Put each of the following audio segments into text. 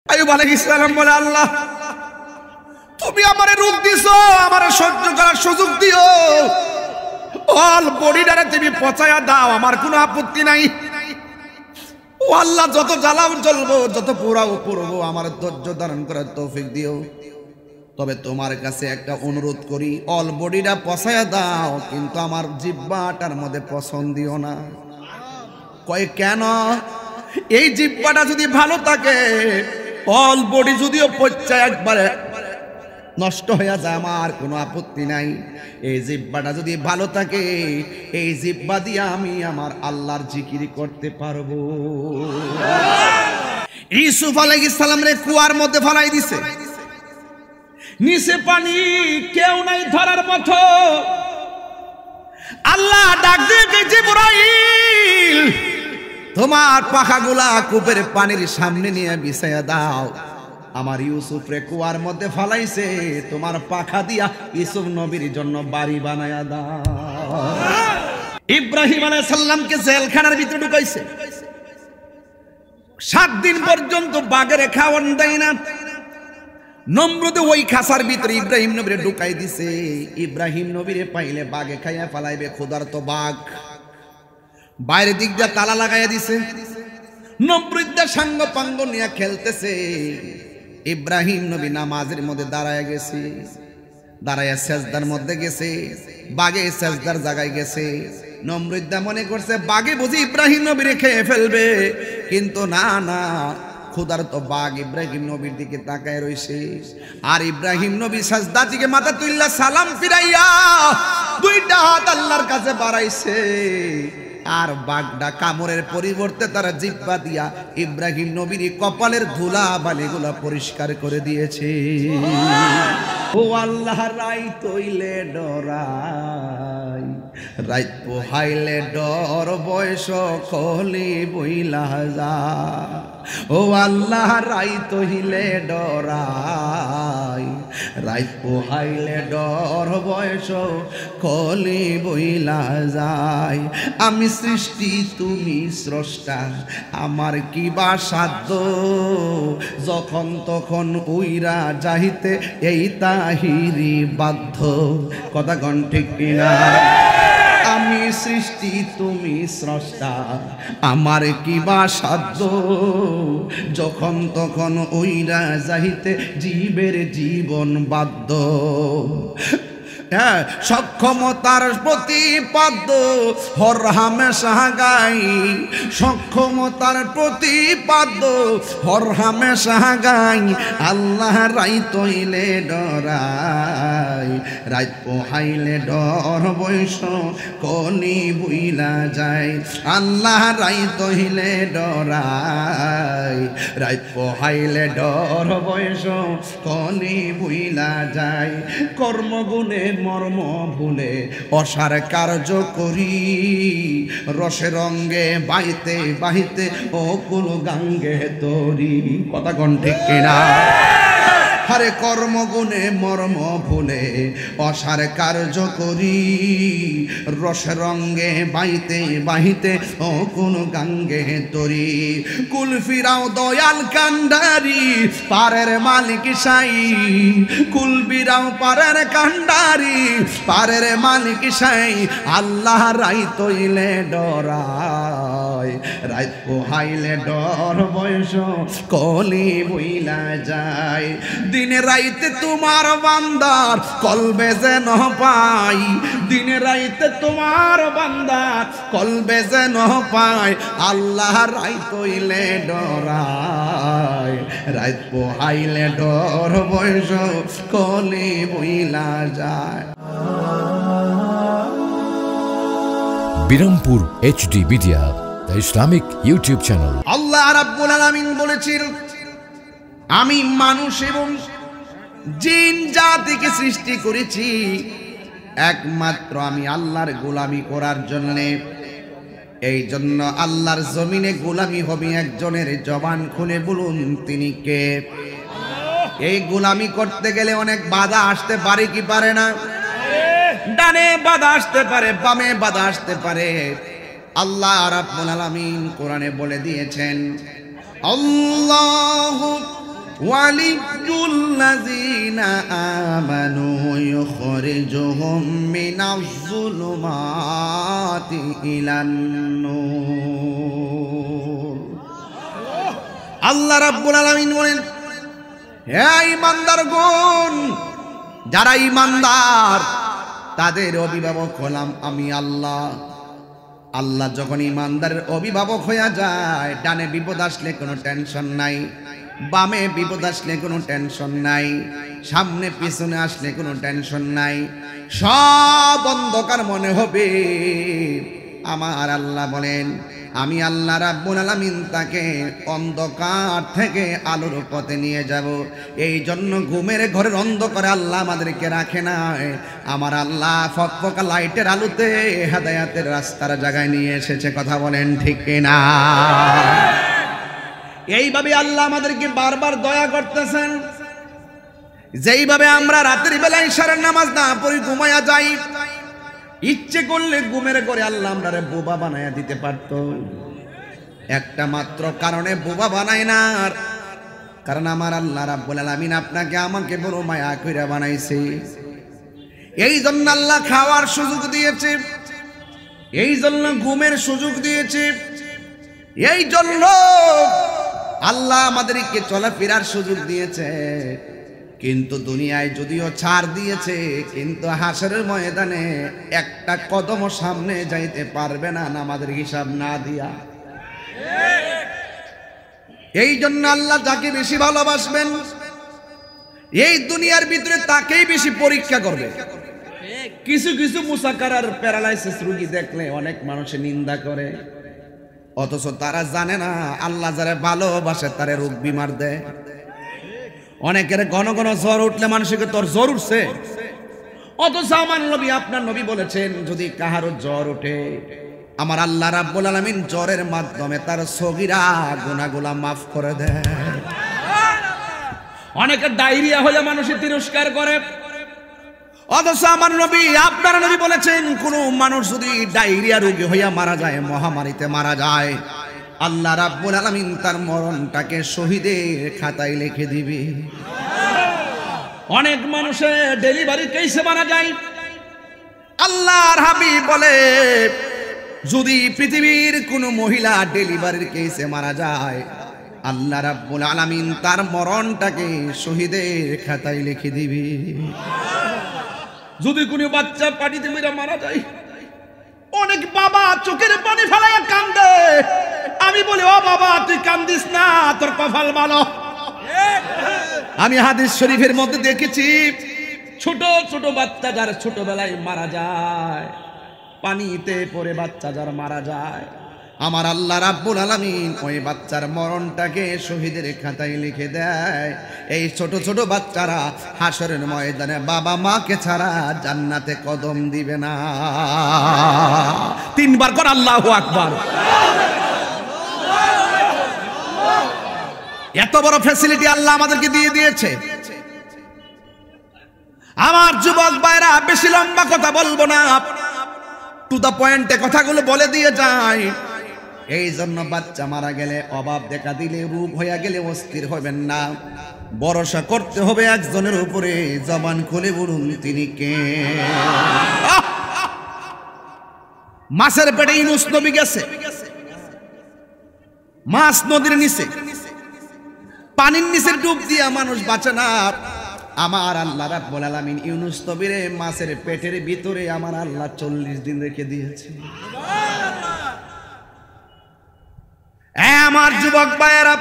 আইয়ুব আলাইহিস সালাম বলে, আল্লাহ তুমি আমারে রূপ দিছো, আমারে সহ্য করার সুযোগ দিও, অল বডিটারে তুমি পচায়া দাও, আমার কোনো আপত্তি নাই। ও আল্লাহ, যত জ্বালাও জ্বলবো, যত পোড়াও পুড়বো, আমার ধৈর্য ধারণ করার তৌফিক দিও। তবে তোমার কাছে একটা অনুরোধ করি, অল বডিটা পচায়া দাও, কিন্তু আমার জিহ্বাটার মধ্যে পছন্দ দিও না। কয় কেন? এই জিহ্বাটা যদি ভালো থাকে, অল বডি যদিও পচা একবারে নষ্ট হয়ে যায়, আমার কোনো আপত্তি নাই। এই জিহ্বাটা যদি ভালো থাকে, এই জিহ্বা দিয়ে আমি আমার আল্লাহর জিকির করতে পারবো। ইউসুফ আলাইহিস সালাম রে কুয়ার মধ্যে ফেলাই দিছে, নিচে পানি, কেউ নাই ধরার মতো। আল্লাহ ডাক দিয়ে, জিবরাইল তোমার পাখাগুলা কূপের পানির সামনে নিয়ে বিছায়া দাও। আমার ইউসুফ রে কুয়ার মধ্যে ফালাইছে, তোমার পাখা দিয়া ইউসুফ নবীর জন্য বাড়ি বানায়া দাও। ইব্রাহিম আলাইহিস সালামকে জেলখানার ভিতরে ঢুকাইছে, 7 দিন পর্যন্ত বাঘের খাওয়ান দেয় না। নমরুদ ওই খাসার ভিতরে ইব্রাহিম নবীরে ঢুকাই দিছে। ইব্রাহিম নবীরে পাইলে বাঘে খাইয়া ফালাইবে, ক্ষুধার্ত বাঘ। বাইরের দিক দিয়ে তালা লাগাইয়া দিছে, নমরুদদের সাঙ্গ পাঙ্গ নিয়ে খেলতেছে। ইব্রাহিম নবী নামাজের মধ্যে দাঁড়ায় গেছে, দাঁড়াইয়া সেজদার মধ্যে গেছে, বাঘে সেজদার জায়গায় গেছে। নমরুদদা মনে করছে বাঘে বুঝি ইব্রাহিম নবীরে খেয়ে ফেলবে, কিন্তু না না, ক্ষুধার্ত বাঘ ইব্রাহিম নবীর দিকে তাকায় রইছে। আর ইব্রাহিম নবী সাজদা থেকে মাথা তুললা সালাম ফিরাইয়া 2টা হাত আল্লাহর কাছে বাড়াইছে। আর বাঘটা কামড়ের পরিবর্তে তারা জিহ্বা দিয়া ইব্রাহিম নবীর কপালের ধুলা বালিগুলা পরিষ্কার করে দিয়েছে। ও আল্লাহ, রাইত হইলে ডরাই, রাইত পোহাইলে ডর, বয়স কলি বইলা যা। ও আল্লাহ, রাইত হইলে ডরাই, রাইত পোহাইলে ডর, বয়স কলি বইলা যায়। আমি সৃষ্টি, তুমি স্রষ্টা, আমার কি বা সাধ্য, যখন তখন উইরা যাইতে এই তাহিরি বাধ্য। কথা কন ঠিক কিনা? আমি সৃষ্টি, তুমি স্রষ্টা, আমার কি বা সাধ্য, যখন তখন উইরা যাইতে জীবের জীবন বাধ্য। হ্যাঁ, সক্ষমতার প্রতিপাদ্য হর হামেশা গাই, সক্ষমতার প্রতিপাদ্য হর হামেশা গাই। আল্লাহ রাইত হইলে ডরাই, রাইত পোহাইলে ডর, বয়স কলি বুইলা যায়। আল্লাহ রাইত হইলে ডরাই, রাইত পোহাইলে ডর, বয়স কলি বুইলা যায়। কর্মগুণে মর্ম ভুলে অসার কার্য করি, রসে রঙ্গে বাইতে বাহিতে ও কুল গাঙ্গে তরি। কথা কোন ঠিক কিনা? হারে কর্মগুণে মর্ম ভুলে অসার কার্য করি, রসে রঙ্গে বাইতে বাহিতে ও কোন গাঙ্গে তরি। কুল ফিরাও দয়াল কান্ডারি, পারের মালিক সাই, কুল ফিরাও পারের কান্ডারি, পারের মালিক সাই। আল্লাহ রাইত হইলে ডরাই, রাইত পোহাইলে ডর, বয়স কলি বইলা যায়। দিনে রাইতে তোমার বান্দার কলবে যেন পাই, দিনে রাইতে তোমার বান্দার কলবে যেন পাই। আল্লাহ রাইত হইলে ডরাই, রাইত পোহাইলে ডর, বয়স কলি বইলা যায়। Birampur HD media, the Islamic YouTube channel. আল্লাহ রাব্বুল আলামিন বলেছেন, আমি মানুষ এবং জিন জাতিকে সৃষ্টি করেছি একমাত্র আমি আল্লাহর গোলামি করার জন্যে। এই জন্য আল্লাহর জমিনে গোলামি হবে একজনের। জবান খুলে বলুন তিনি কে? এই গোলামি করতে গেলে অনেক বাধা আসতে পারে কি পারে না? ডানে বাধা আসতে পারে, বামে বাধা আসতে পারে। আল্লাহ রাব্বুল আলামিন কোরআনে বলে দিয়েছেন, আল্লাহু ওয়ালিয়ুল্লাযীনা আমানু ইউখরিজুহুম মিনাজ-যুলুমাতি ইলান-নূর। আল্লাহ রাব্বুল আলামিন বলেন, হে ঈমানদারগণ, যারা ঈমানদার তাদের অভিভাবক হলাম আমি আল্লাহ। আল্লাহ যখন ঈমানদারের অভিভাবক হয়ে যায়, ডানে বিপদ আসলে কোনো টেনশন নাই, বামে বিপদ আসলে কোনো টেনশন নাই, সামনে পিছনে আসলে কোনো টেনশন নাই, সব অন্ধকার মনে হবে। আমার আল্লাহ বলেন, আমি আল্লাহ রাব্বুল আলামিন তাকে অন্ধকার থেকে আলোর পথে নিয়ে যাব। এই জন্য ঘুমের ঘরের অন্ধকারে আল্লাহ আমাদেরকে রাখে না, আমার আল্লাহ ফকফকা লাইটের আলোতে হেদায়েতের রাস্তার জায়গায় নিয়ে এসেছে। কথা বলেন ঠিক কিনা? এইভাবে আল্লাহ আমাদেরকে বারবার দয়া করতেছেন। যেইভাবে আমরা রাতের বেলায় ইশারার নামাজ না পড়ি ঘুমায়া যাই, ইচ্ছে করলে ঘুমের ঘরে আল্লাহ আমরারে বোবা বানায়া দিতে পারত। একটা মাত্র কারণে বোবা বানায় না, কারণ আমার আল্লাহ রাব্বুল আলামিন আপনাকে আমাকে বড় মায়া কইরা বানাইছে। এই জন্য আল্লাহ খাওয়ার সুযোগ দিয়েছে, এই জন্য ঘুমের সুযোগ দিয়েছে, এই জন্য আল্লাহ আমাদেরকে চলাফেরার সুযোগ দিয়েছে। কিন্তু দুনিয়ায় যদিও ছাড় দিয়েছে, কিন্তু হাসরের ময়দানে একটা কদম সামনে যাইতে পারবে না আমাদের হিসাব না দিয়া। এই জন্য আল্লাহ যাকে বেশি ভালোবাসবেন এই দুনিয়ার ভিতরে তাকেই বেশি পরীক্ষা করবে। কিছু কিছু মুসাকার আর প্যারালাইসিস রোগী দেখলে অনেক মানুষে নিন্দা করে, অথচ তারা জানে না আল্লাহ যারা ভালোবাসে তারে রোগ বিমার দেয়। অনেকের ঘন ঘন জ্বর উঠলে মানুষকে তোর জ্বর উঠছে, অথচ আমার নবী আপনার নবী বলেছেন যদি কাহারও জ্বর ওঠে আমার আল্লাহ রাব্বুল আলামিন জ্বরের মাধ্যমে তার সগীরা গুনাহগুলো মাফ করে দেয়। অনেকে ডায়রিয়া হলে মানুষের তিরস্কার করে, অথচ আমার নবী আপনার নবী বলেছেন কোন মানুষ যদি ডায়রিয়া রোগী হইয়া মারা যায়, মহামারীতে মারা যায়, আল্লাহ রাব্বুল আলামিন তার মরণটাকে শহীদের খাতায় লিখে দিবে। অনেক মানুষের ডেলিভারি কেসে মারা যায়, আল্লাহর হাবিব বলে যদি পৃথিবীর কোন মহিলা ডেলিভারির কেসে মারা যায়, আল্লাহ রাব্বুল আলামিন তার মরণটাকে শহীদের খাতায় লিখে দিবে। যদি কোনো বাচ্চা পানিতে মেরে মারা যায়, অনেক বাবা চোখের পানি ফেলাইয়া কান্দে। আমি বলি ও বাবা তুই কান্দিস না, তোর কপাল ভালো। আমি হাদিস শরীফের মধ্যে দেখেছি ছোট ছোট বাচ্চা যার ছোটবেলায় মারা যায়, পানিতে পড়ে বাচ্চা যার মারা যায়, আমার আল্লাহ রাব্বুল আলামিন ওই বাচ্চার মরণটাকে শহীদের খাতায় লিখে দেয়। এই ছোট ছোট বাচ্চারা হাসরের ময়দানে বাবা মাকে ছাড়া জান্নাতে কদম দিবে না। তিনবার কর আল্লাহু আকবার। এত বড় ফ্যাসিলিটি আল্লাহ আমাদেরকে দিয়ে দিয়েছে। আমার যুবক ভাইরা বেশি লম্বা কথা বলবো না, টু দা পয়েন্টে কথাগুলো বলে দিয়ে যায়। এই জন্য বাচ্চা মারা গেলে, অভাব দেখা দিলে, রোগ হইয়া গেলে অস্থির হবেন না, ভরসা করতে হবে একজনের উপরে। জবান খুলে বলুন তিনি কে? মাছের পেটে ইউনূস নবী গেছে, মাছ নদীর নিচে, পানির নিচে ডুব দিয়া মানুষ বাঁচে না। আমার আল্লাহ রাব্বুল আলামিন ইউনূস নবীরে মাছের পেটের ভিতরে আমার আল্লাহ 40 দিন রেখে দিয়েছে। আমার যুবক ভাইয়েরা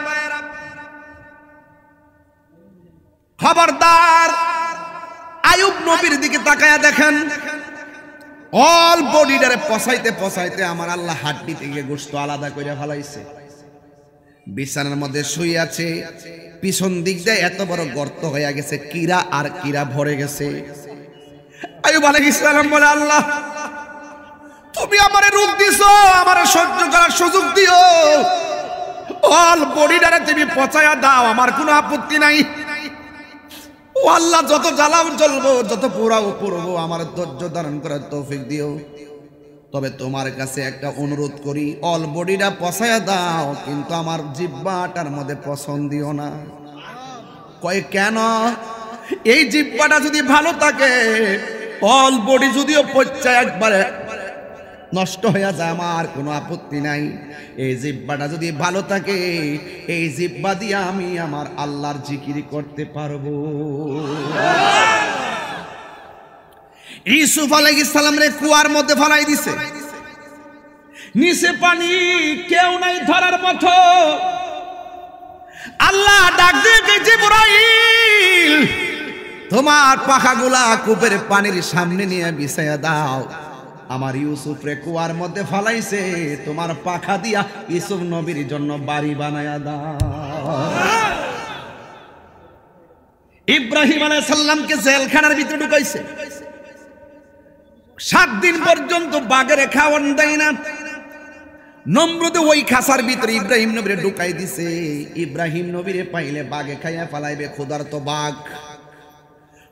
খবরদার, আইয়ুব নবীর দিকে তাকায়া দেখেন, অল বডিটারে পচাইতে পচাইতে আমার আল্লাহ হাড্ডি থেকে গোশত আলাদা করে ফেলাইছে। বিছানার মধ্যে শুয়ে আছে, পিছন দিক দিয়ে এত বড় গর্ত হয়ে গেছে, কীরা আর কীরা ভরে গেছে। আইয়ুব আলাইহিস সালাম বলে আল্লাহ তুমি আমারে রূপ দিছো, আমারে সহ্য করার সুযোগ দিও, অল বডিটারে তুমি পচায়া দাও, আমার কোনো আপত্তি নাই। ও আল্লাহ যত জ্বালাও জ্বলবো, যত পোড়াও পড়বো, আমার ধৈর্য ধারণ করার তৌফিক দিও। তবে তোমার কাছে একটা অনুরোধ করি, অল বডিটা পচায়া দাও, কিন্তু আমার জিহ্বাটার মধ্যে পছন্দ দিও না। কয় কেন? এই জিহ্বাটা যদি ভালো থাকে, অল বডি যদিও পচা একবারে নষ্ট হয়ে যায়, আমার কোনো আপত্তি নাই। এই জিহ্বাটা যদি ভালো থাকে, এই জিহ্বা দিয়ে আমি আমার আল্লাহর জিকির করতে পারবো। ইউসুফ আলাইহিস সালাম রে কুয়ার মধ্যে ফেলাই দিছে, নিচে পানি, কেউ নাই ধরার মতো। আল্লাহ ডাক দিয়ে জিবরাইল, তোমার পাখাগুলা কূপের পানির সামনে নিয়ে বিছাইয়া দাও। আমার ইউসুফ রে কুয়ার মধ্যে ফালাইছে, তোমার পাখা দিয়া ইউসুফ নবীর জন্য বাড়ি বানায়া দাও। ইব্রাহিম আলাইহিস সালামকে জেলখানার ভিতরে ঢুকাইছে, 7 দিন পর্যন্ত বাঘের খাওয়ান দেয় না। নমরুদ ওই খাসার ভিতরে ইব্রাহিম নবীরে ঢুকাই দিছে। ইব্রাহিম নবীরে পাইলে বাঘে খাইয়া ফালাইবে, ক্ষুধার্ত বাঘ।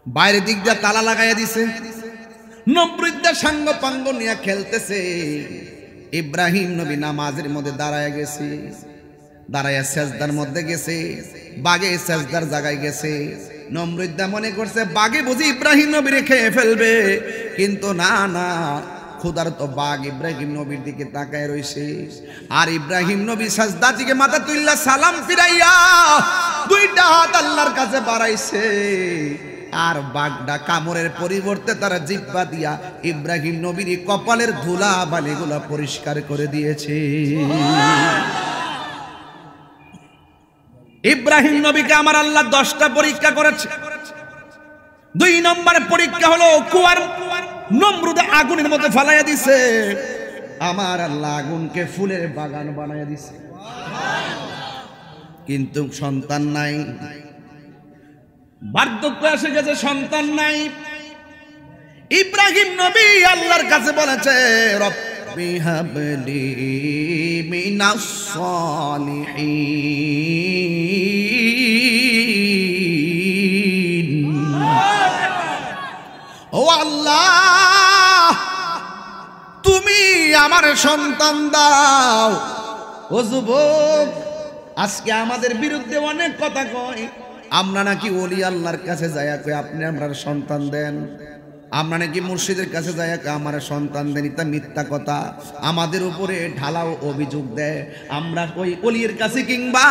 বাইরের দিক দিয়ে তালা লাগাইয়া দিছে, নমরুদদের সাঙ্গ পাঙ্গ নিয়ে খেলতেছে। ইব্রাহিম নবী নামাজের মধ্যে দাঁড়ায় গেছে, দাঁড়াইয়া সেজদার মধ্যে গেছে, বাঘে সেজদার জায়গায় গেছে। নমরুদদা মনে করছে বাঘে বুঝি ইব্রাহিম নবীরে খেয়ে ফেলবে, কিন্তু না না, ক্ষুধার্ত বাঘ ইব্রাহিম নবীর দিকে তাকায় রইছে। আর ইব্রাহিম নবী সাজদা থেকে মাথা তুললা সালাম ফিরাইয়া 2টা হাত আল্লাহর কাছে বাড়াইছে। আর বাঘটা কামড়ের পরিবর্তে তারা জিহ্বা দিয়া ইব্রাহিম নবীর কপালের ধুলা বালিগুলা পরিষ্কার করে দিয়েছে। ইব্রাহিম নবীকে আমার আল্লাহ 10টা পরীক্ষা করেছে। 2 নম্বর পরীক্ষা হলো কুয়ার নমরুদ আগুনের মধ্যে ফালাইয়া দিছে, আমার আল্লাহ আগুনকে ফুলের বাগান বানাইয়া দিছে, কিন্তু সন্তান নাই। বার্ধক্য এসে গেছে, সন্তান নাই। ইব্রাহিম নবী আল্লাহর কাছে বলেছে, রব্বি হাবলি মিনাস সালিহিন, ও আল্লাহ তুমি আমার সন্তান দাও। ও যুবক, আজকে আমাদের বিরুদ্ধে অনেক কথা কয়, আমরা নাকি ওলি আল্লাহর কাছে যাইয়া কই আপনি আমার সন্তান দেন, আমরা নাকি মুর্শিদের কাছে যাইয়া কই আমার সন্তান দেন। এটা মিথ্যা কথা, আমাদের উপরে ঢালাও অভিযোগ দেয়। আমরা ওই ওলির কাছে কিংবা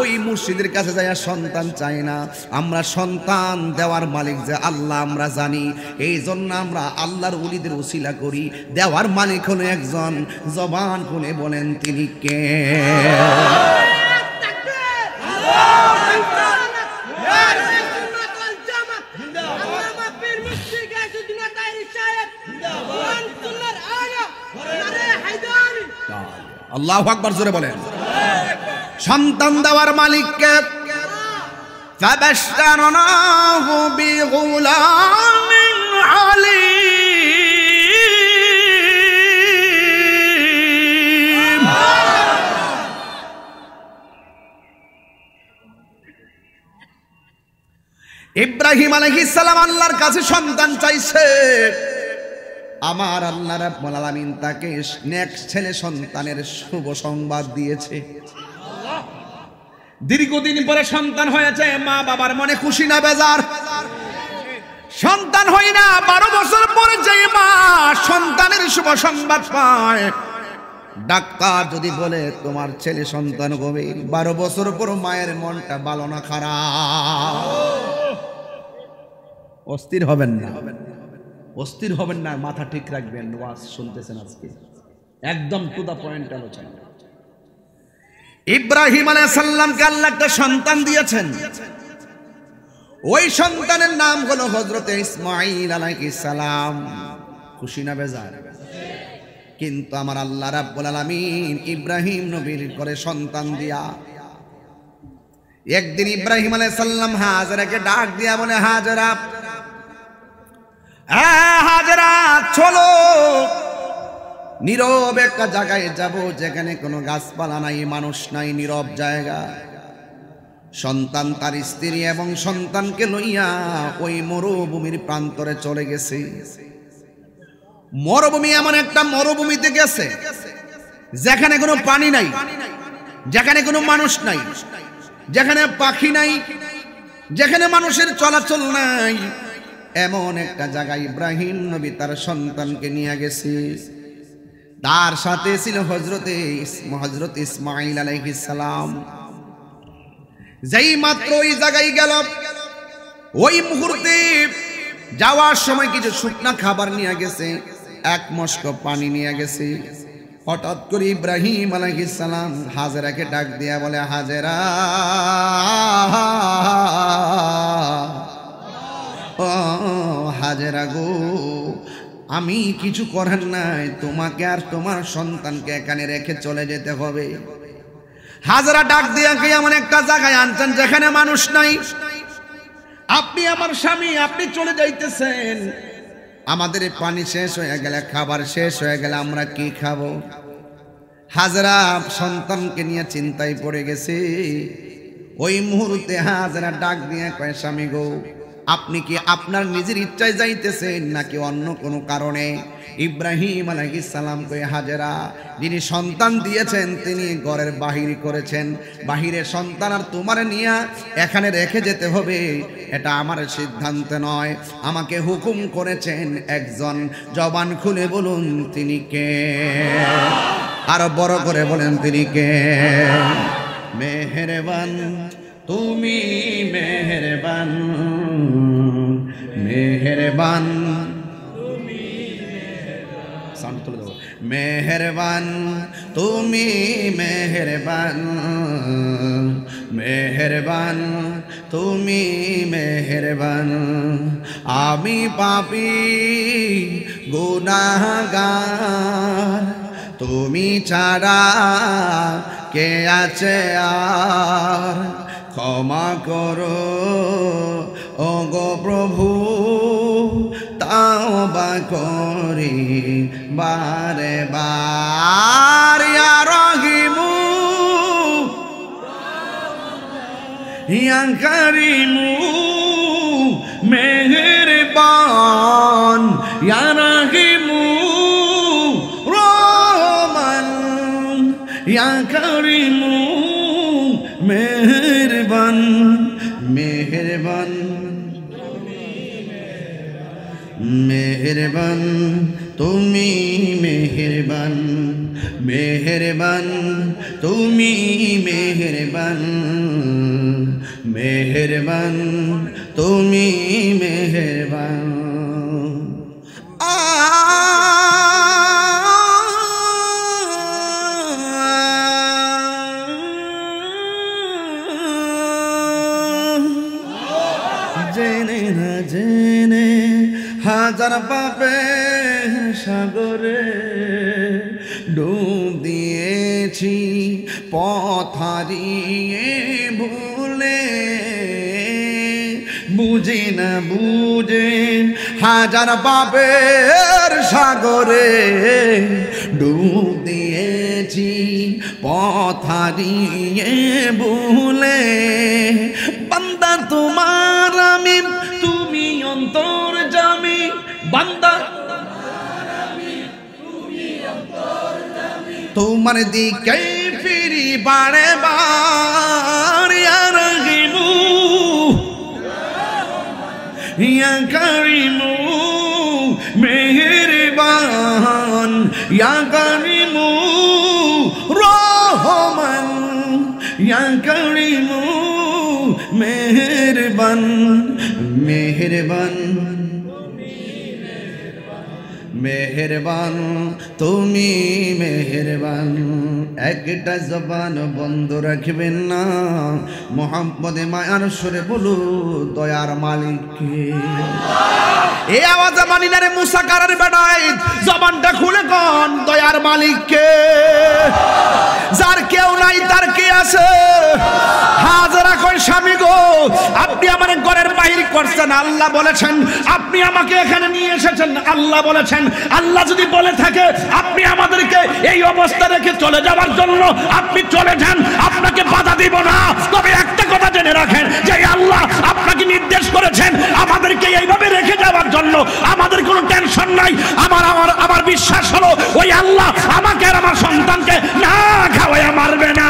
ওই মুর্শিদের কাছে যাইয়া সন্তান চাই না, আমরা সন্তান দেওয়ার মালিক যে আল্লাহ আমরা জানি। এই জন্য আমরা আল্লাহর ওলিদের উসিলা করি। দেওয়ার মালিক হলো একজন, জবান খুলে বলেন তিনি কে? আল্লাহু আকবার, জোরে বলেন। সন্তান দেওয়ার মালিককে। ফাবাশশারনাহু বিগুলামিন আলীম। ইব্রাহিম আলাইহিস সালাম আল্লাহর কাছে সন্তান চাইছে, আমার আল্লাহ রাব্বুল আলামিন তাকে নেক্সট ছেলে সন্তানের শুভ সংবাদ দিয়েছে। দীর্ঘদিন পরে সন্তান হয়েছে, মা বাবার মনে খুশি না বেজার? সন্তান হয় না, 12 বছর পরে যে মা সন্তানের শুভ সংবাদ পায়, ডাক্তার যদি বলে তোমার ছেলে সন্তান হবে, 12 বছর পর মায়ের মনটা ভালো না খারাপ? অস্থির হবেন না, অস্থির হবেন না, মাথা ঠিক রাখবেন। ওয়াজ শুনতেছেন আজকে, একদম টু দা পয়েন্ট আলোচনা। ইব্রাহিম আলাইহিস সালামকে আল্লাহ একটা সন্তান দিয়েছেন, ওই সন্তানের নাম হলো হযরতে ইসমাঈল আলাইহিস সালাম। খুশি না বেজার? কিন্তু আমার আল্লাহ রাব্বুল আলামিন ইব্রাহিম নবীর করে সন্তান দিয়া, একদিন ইব্রাহিম আলাইহিস সালাম হাজেরাকে ডাক দিয়া বলে, হাজেরা, হাজেরা চলো, নীরব একটা জায়গায় যাব যেখানে কোনো গাছপালা নাই, মানুষ নাই, নীরব জায়গা। সন্তান তার স্ত্রী এবং সন্তানকে লইয়া ওই মরুভূমির প্রান্তরে চলে গেছে। মরুভূমি এমন একটা মরুভূমিতে গেছে যেখানে কোনো পানি নাই, যেখানে কোনো মানুষ নাই, যেখানে পাখি নাই, যেখানে মানুষের চলাচল নাই, এমন একটা জায়গায় ইব্রাহিম নবী তার সন্তানকে নিয়ে গেছে। তার সাথে ছিল হযরত ইসমাঈল আলাইহিস সালাম। যেই মাত্র ওই জায়গায় গেল, ওই মুহূর্তে যাওয়ার সময় কিছু শুকনা খাবার নিয়ে গেছে, এক মশক পানি নিয়ে গেছে। হঠাৎ করে ইব্রাহিম আলাইহিস সালাম হাজেরাকে ডাক দিয়া বলে, হাজেরা, ও হাজেরা গো, আমি কিছু করার নাই, তোমাকে আর তোমার সন্তানকে এখানে রেখে চলে যেতে হবে। হাজেরা ডাক দিয়া কে এমন একটা জায়গায় আনছেন যেখানে মানুষ নাই, আপনি আমার স্বামী, আপনি চলে যাইতেছেন, আমাদের পানি শেষ হয়ে গেলে, খাবার শেষ হয়ে গেলে আমরা কি খাবো? হাজেরা সন্তানকে নিয়ে চিন্তায় পড়ে গেছে। ওই মুহূর্তে হাজেরা ডাক দিয়ে কয়, স্বামী গো, আপনি কি আপনার নিজের ইচ্ছায় যাইতেছেন নাকি অন্য কোনো কারণে? ইব্রাহিম আলাইহিস সালাম কয়, হাজেরা, যিনি সন্তান দিয়েছেন তিনি ঘরের বাহির করেছেন, বাহিরে সন্তান আর তোমার নিয়ে এখানে রেখে যেতে হবে, এটা আমার সিদ্ধান্ত নয়, আমাকে হুকুম করেছেন একজন। জবান খুলে বলুন তিনি কে? আরো বড় করে বলেন তিনি কে? মেহেরবান তুমি, মেহেরবান, মেহেরবান তুমি, সাউন্ড তুলে দাও, মেহেরবান তুমি, মেহেরবান, মেহেরবান তুমি, মেহেরবান, আমি পাপী গুনাহগার, তুমি ছাড়া কে আছে আর, ক্ষমা করো ও গো প্রভু, তাওবা করি বারে বার, ইয়া রহিমু ইয়া কারিমু, মেহেরবান ইয়া রহিমু, রহমান ইয়া কারিমু, মেহেরবান, মেহেরবান, মেহেরবান তুমি, মেহেরবান, মেহেরবান তুমি, মেহেরবান, মেহেরবান তুমি, মেহেরবান। জেনে না জেনে হাজার পাপের সাগরে ডুব দিয়েছি, পথ হারিয়ে ভুলে, বুঝে না বুঝে হাজার পাপের সাগরে ডুব দিয়েছি, পথ হারিয়ে ভুলে, বান্দা তোমার আমি, তুমি অন্তর্যামী, বান্দা তোমার দিকে ফিরি বারে বার, ইয়া রহিমু ইয়া কারিমু, মেহেরবান ইয়া কারিমু, রহমান ইয়া কারিমু, মেহেরবান, মেহেরবান, মেহেরবান তুমি, মেহেরবান। একটা জবান বন্ধ রাখবেন না, মোহাম্মদে মায়ার সুরে বলু, দয়ার মালিক কে? এই আওয়াজে মানি না রে মুসা কারার বেড়াই, জবানটা খুলে কোন দয়ার মালিক কে? যার কেউ নাই তার কে আছে? হাজেরা কই, স্বামী গো, আপনি আমার ঘরের বাহির করছেন, আল্লাহ বলেছেন, আপনি আমাকে এখানে নিয়ে এসেছেন, আল্লাহ বলেছেন, আল্লাহ যদি বলে থাকে আপনি আমাদেরকে এই অবস্থা রেখে চলে যাওয়ার জন্য, আপনি চলে যান, আপনাকে বাধা দিব না। তবে একটা কথা জেনে রাখেন যে আল্লাহ আপনাকে নির্দেশ করেছেন আমাদেরকে এইভাবে রেখে যাওয়ার জন্য, আমাদের কোনো টেনশন নাই। আমার বিশ্বাস হলো ওই আল্লাহ আমাকে আর আমার সন্তানকে না খাওয়াইয়া মারবে না।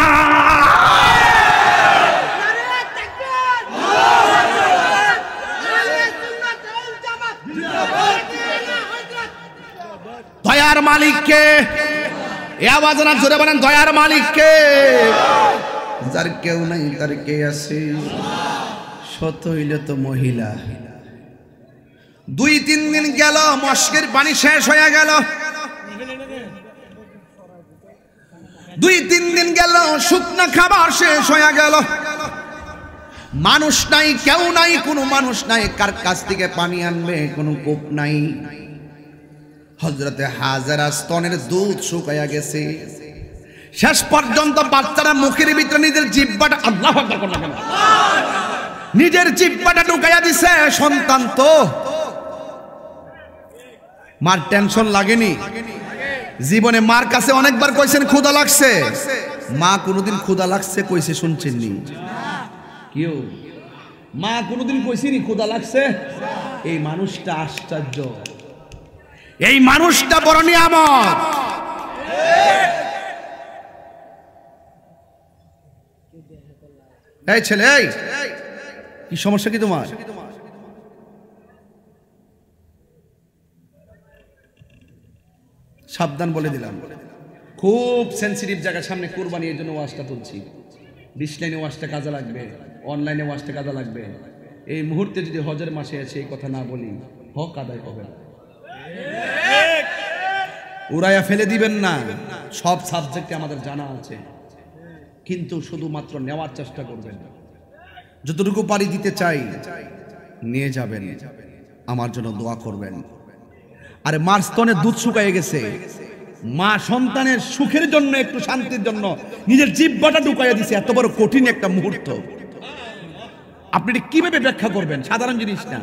দয়ার মালিক কে? এ আওয়াজ না জোরে বলেন, দয়ার মালিক কে? যার কেউ নাই তার কে আছে? শত হইলে তো মহিলা। 2-3 দিন গেল, মস্কের পানি শেষ হয়ে গেল। 2-3 দিন গেল, শুকনা খাবার শেষ হয়ে গেল। মানুষ নাই, কেউ নাই, কোনো মানুষ নাই, কার কাছ থেকে পানি আনবে? কোনো কূপ নাই। হযরতে হাজেরা স্তনের দুধ শুকায়া গেছে। শেষ পর্যন্ত বাচ্চারা মুখের ভিতরে নিজের জিহ্বাটা, আল্লাহু আকবার করুন না, নিজের জিহ্বাটা ঢুকাইয়া দিছে। সন্তান তো, মার টেনশন লাগেনি? জীবনে মার কাছে অনেকবার কইছেন ক্ষুধা লাগছে? মা কোনোদিন ক্ষুধা লাগছে কইছে শুনছেননি? কেউ মা কোনোদিন কইছেনি ক্ষুধা লাগছে? এই মানুষটা আশ্চর্য, এই মানুষটা বড় নিয়ামত। এই ছেলে, এই কি সমস্যা কি তোমার? সাবধান বলে দিলাম, খুব সেনসিটিভ জায়গা সামনে, কুরবানি, এর জন্য ওয়াজটা তুলছি। 20 লাইনে ওয়াজটা কাজে লাগবে, অনলাইনে ওয়াজটা কাজে লাগবে। এই মুহূর্তে যদি হজের মাসে এসে এই কথা না বলি, হক আদায় হবে না। উড়াইয়া ফেলে দিবেন না, সব সাবজেক্টে আমাদের জানা আছে, কিন্তু শুধুমাত্র নেওয়ার চেষ্টা করবেন। যতটুকু পারি দিতে চাই নিয়ে যাবেন, আমার জন্য দোয়া করবেন। আরে মার স্তনে দুধ শুকায় গেছে, মা সন্তানের সুখের জন্য, একটু শান্তির জন্য নিজের জিহ্বাটা ঢুকাইয়া দিছে। এত বড় কঠিন একটা মুহূর্ত, আপনি কিভাবে ব্যাখ্যা করবেন? সাধারণ জিনিস না।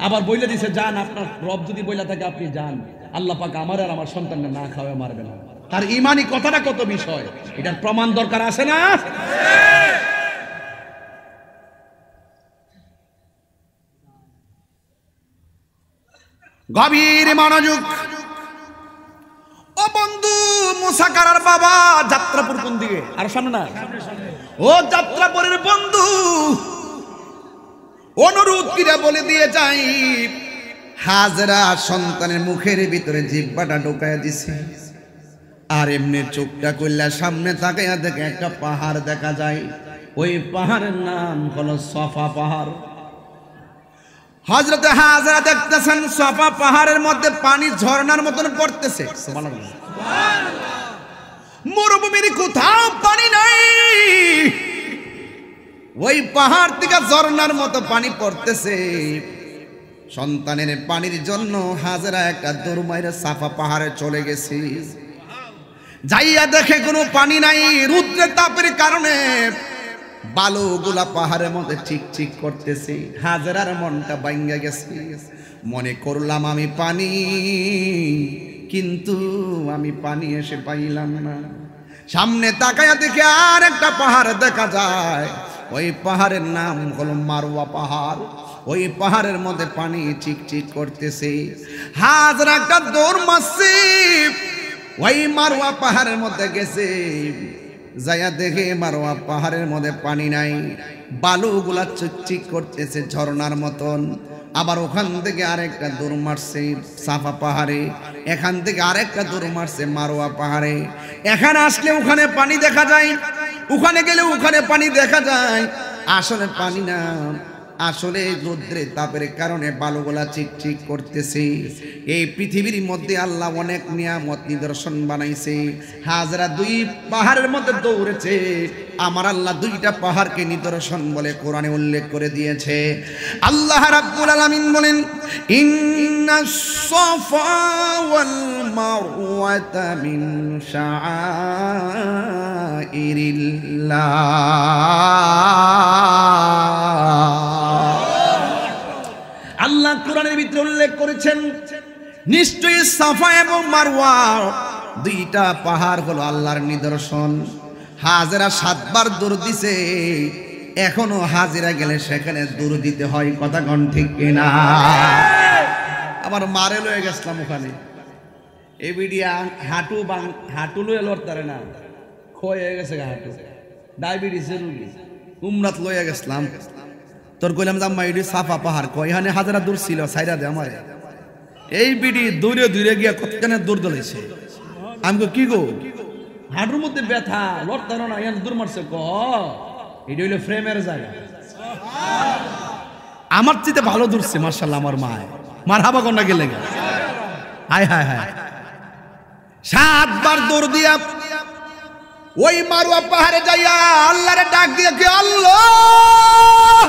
আবার বইলে দিছে, যান, আপনার রব যদি বইলা থাকে আপনি যান, আল্লাহ পাক আমার আর আমার সন্তানকে না খাওয়া মারবে না। তার ইমানি কথাটা কত বিষয়, এটার প্রমাণ দরকার আছে না? গভীর মনোযোগ। ও বন্ধু, মুসাকারার বাবা, যাত্রাপুর কোন দিকে? আর সামনে না? ও যাত্রাপুরের বন্ধু, অনুরোধ কিরা বলে দিয়ে যাই, হাজেরা সন্তানের মুখের ভিতরে জিহ্বাটা ঢোকায়া দিছে। আর এমনি চোখটা কইলা সামনে তাকাইয়া দেখে একটা পাহাড় দেখা যায়। ওই পাহাড়ের নাম হলো সফা পাহাড়। হযরতে হাজেরা দেখতেছেন সফা পাহাড়ের মধ্যে পানি ঝর্ণার মতন পড়তেছে। সুবহানাল্লাহ। মরুভূমির কোথাও পানি নাই, ওই পাহাড় থেকে ঝর্ণার মতো পানি পড়তেছে। সন্তানের পানির জন্য হাজেরা একটা দৌড় মাইরা সাফা পাহাড়ে চলে গেছে। যাইয়া দেখে কোনো পানি নাই। রৌদ্রের তাপের কারণে বালুগুলা পাহাড়ের মধ্যে চিকচিক করতেছে। হাজেরার মনটা ভাঙ্গা গেছে। মনে করলাম আমি পানি, কিন্তু আমি পানি এসে পাইলাম না। সামনে তাকায়া দেখে আর একটা পাহাড় দেখা যায়। ওই পাহাড়ের নাম হলো মারওয়া পাহাড়। ওই পাহাড়ের মধ্যে পানি চিকচিক করতেছে। হাজেরা একটা দৌড় মারছে, ওই মারওয়া পাহাড়ের মধ্যে গেছে। যাইয়া দেখে মারওয়া পাহাড়ের মধ্যে পানি নাই, বালুগুলা চিকচিক করতেছে ঝর্ণার মতন। আবার ওখান থেকে আরেকটা দৌড় মারছে সাফা পাহাড়ে, এখান থেকে আরেকটা দৌড় মারছে মারওয়া পাহাড়ে। এখানে আসলে ওখানে পানি দেখা যায়, ওখানে গেলে ওখানে পানি দেখা যায়। আসলে পানি না, আসলে রৌদ্রের তাপের কারণে বালুগুলা চিকচিক করতেছে। এই পৃথিবীর মধ্যে আল্লাহ অনেক নিয়ামত নিদর্শন বানাইছে। হাজেরা 2 পাহাড়ের মধ্যে দৌড়েছে। আমার আল্লাহ 2টা পাহাড়কে নিদর্শন বলে কোরআনে উল্লেখ করে দিয়েছে। আল্লাহ রাব্বুল আলামিন বলেন, ইন্নাস সাফা ওয়াল মারওয়াতা মিন শাআইরিল্লাহ। আল্লাহ কোরআনের ভিতরে উল্লেখ করেছেন, নিশ্চয়ই সাফা এবং মারওয়া 2টা পাহাড় হলো আল্লাহর নিদর্শন। হাজেরা 7 বার দৌড় দিছে, এখনো হাজিরা গেলে সেখানে দৌড় দিতে হয়। কথা কোন ঠিক কিনা? আমার মারে লয়ে গেছিলাম ওখানে, এই বিডিয়া হাঁটু লয়ে লড়তারে না, ক্ষয় হয়ে গেছে হাঁটু, ডায়াবেটিসের রোগী। উমরাত লয়ে গেছিলাম, তোর কইলাম জাম্মা এটি সাফা পাহাড়, কই এখানে হাজারা দূর ছিল, সাইরা দে আমারে। এই বিডি দূরে দূরে গিয়া কতখানে দৌড় দলেছে। আমি কি গো হাঁটুর মধ্যে ব্যথা লড়তানো না ইয়ান দূর মারছে ক এটা হইলো ফ্রেমের জায়গা। আমার চেয়ে ভালো দূরছে মার্শাল্লাহ আমার মার হাবা কন্যা গেলে হায় হায় হায় 7 বার দৌড় দিয়া ওই মারুয়া পাহাড়ে যাইয়া আল্লাহরে ডাক দিয়ে কি আল্লাহ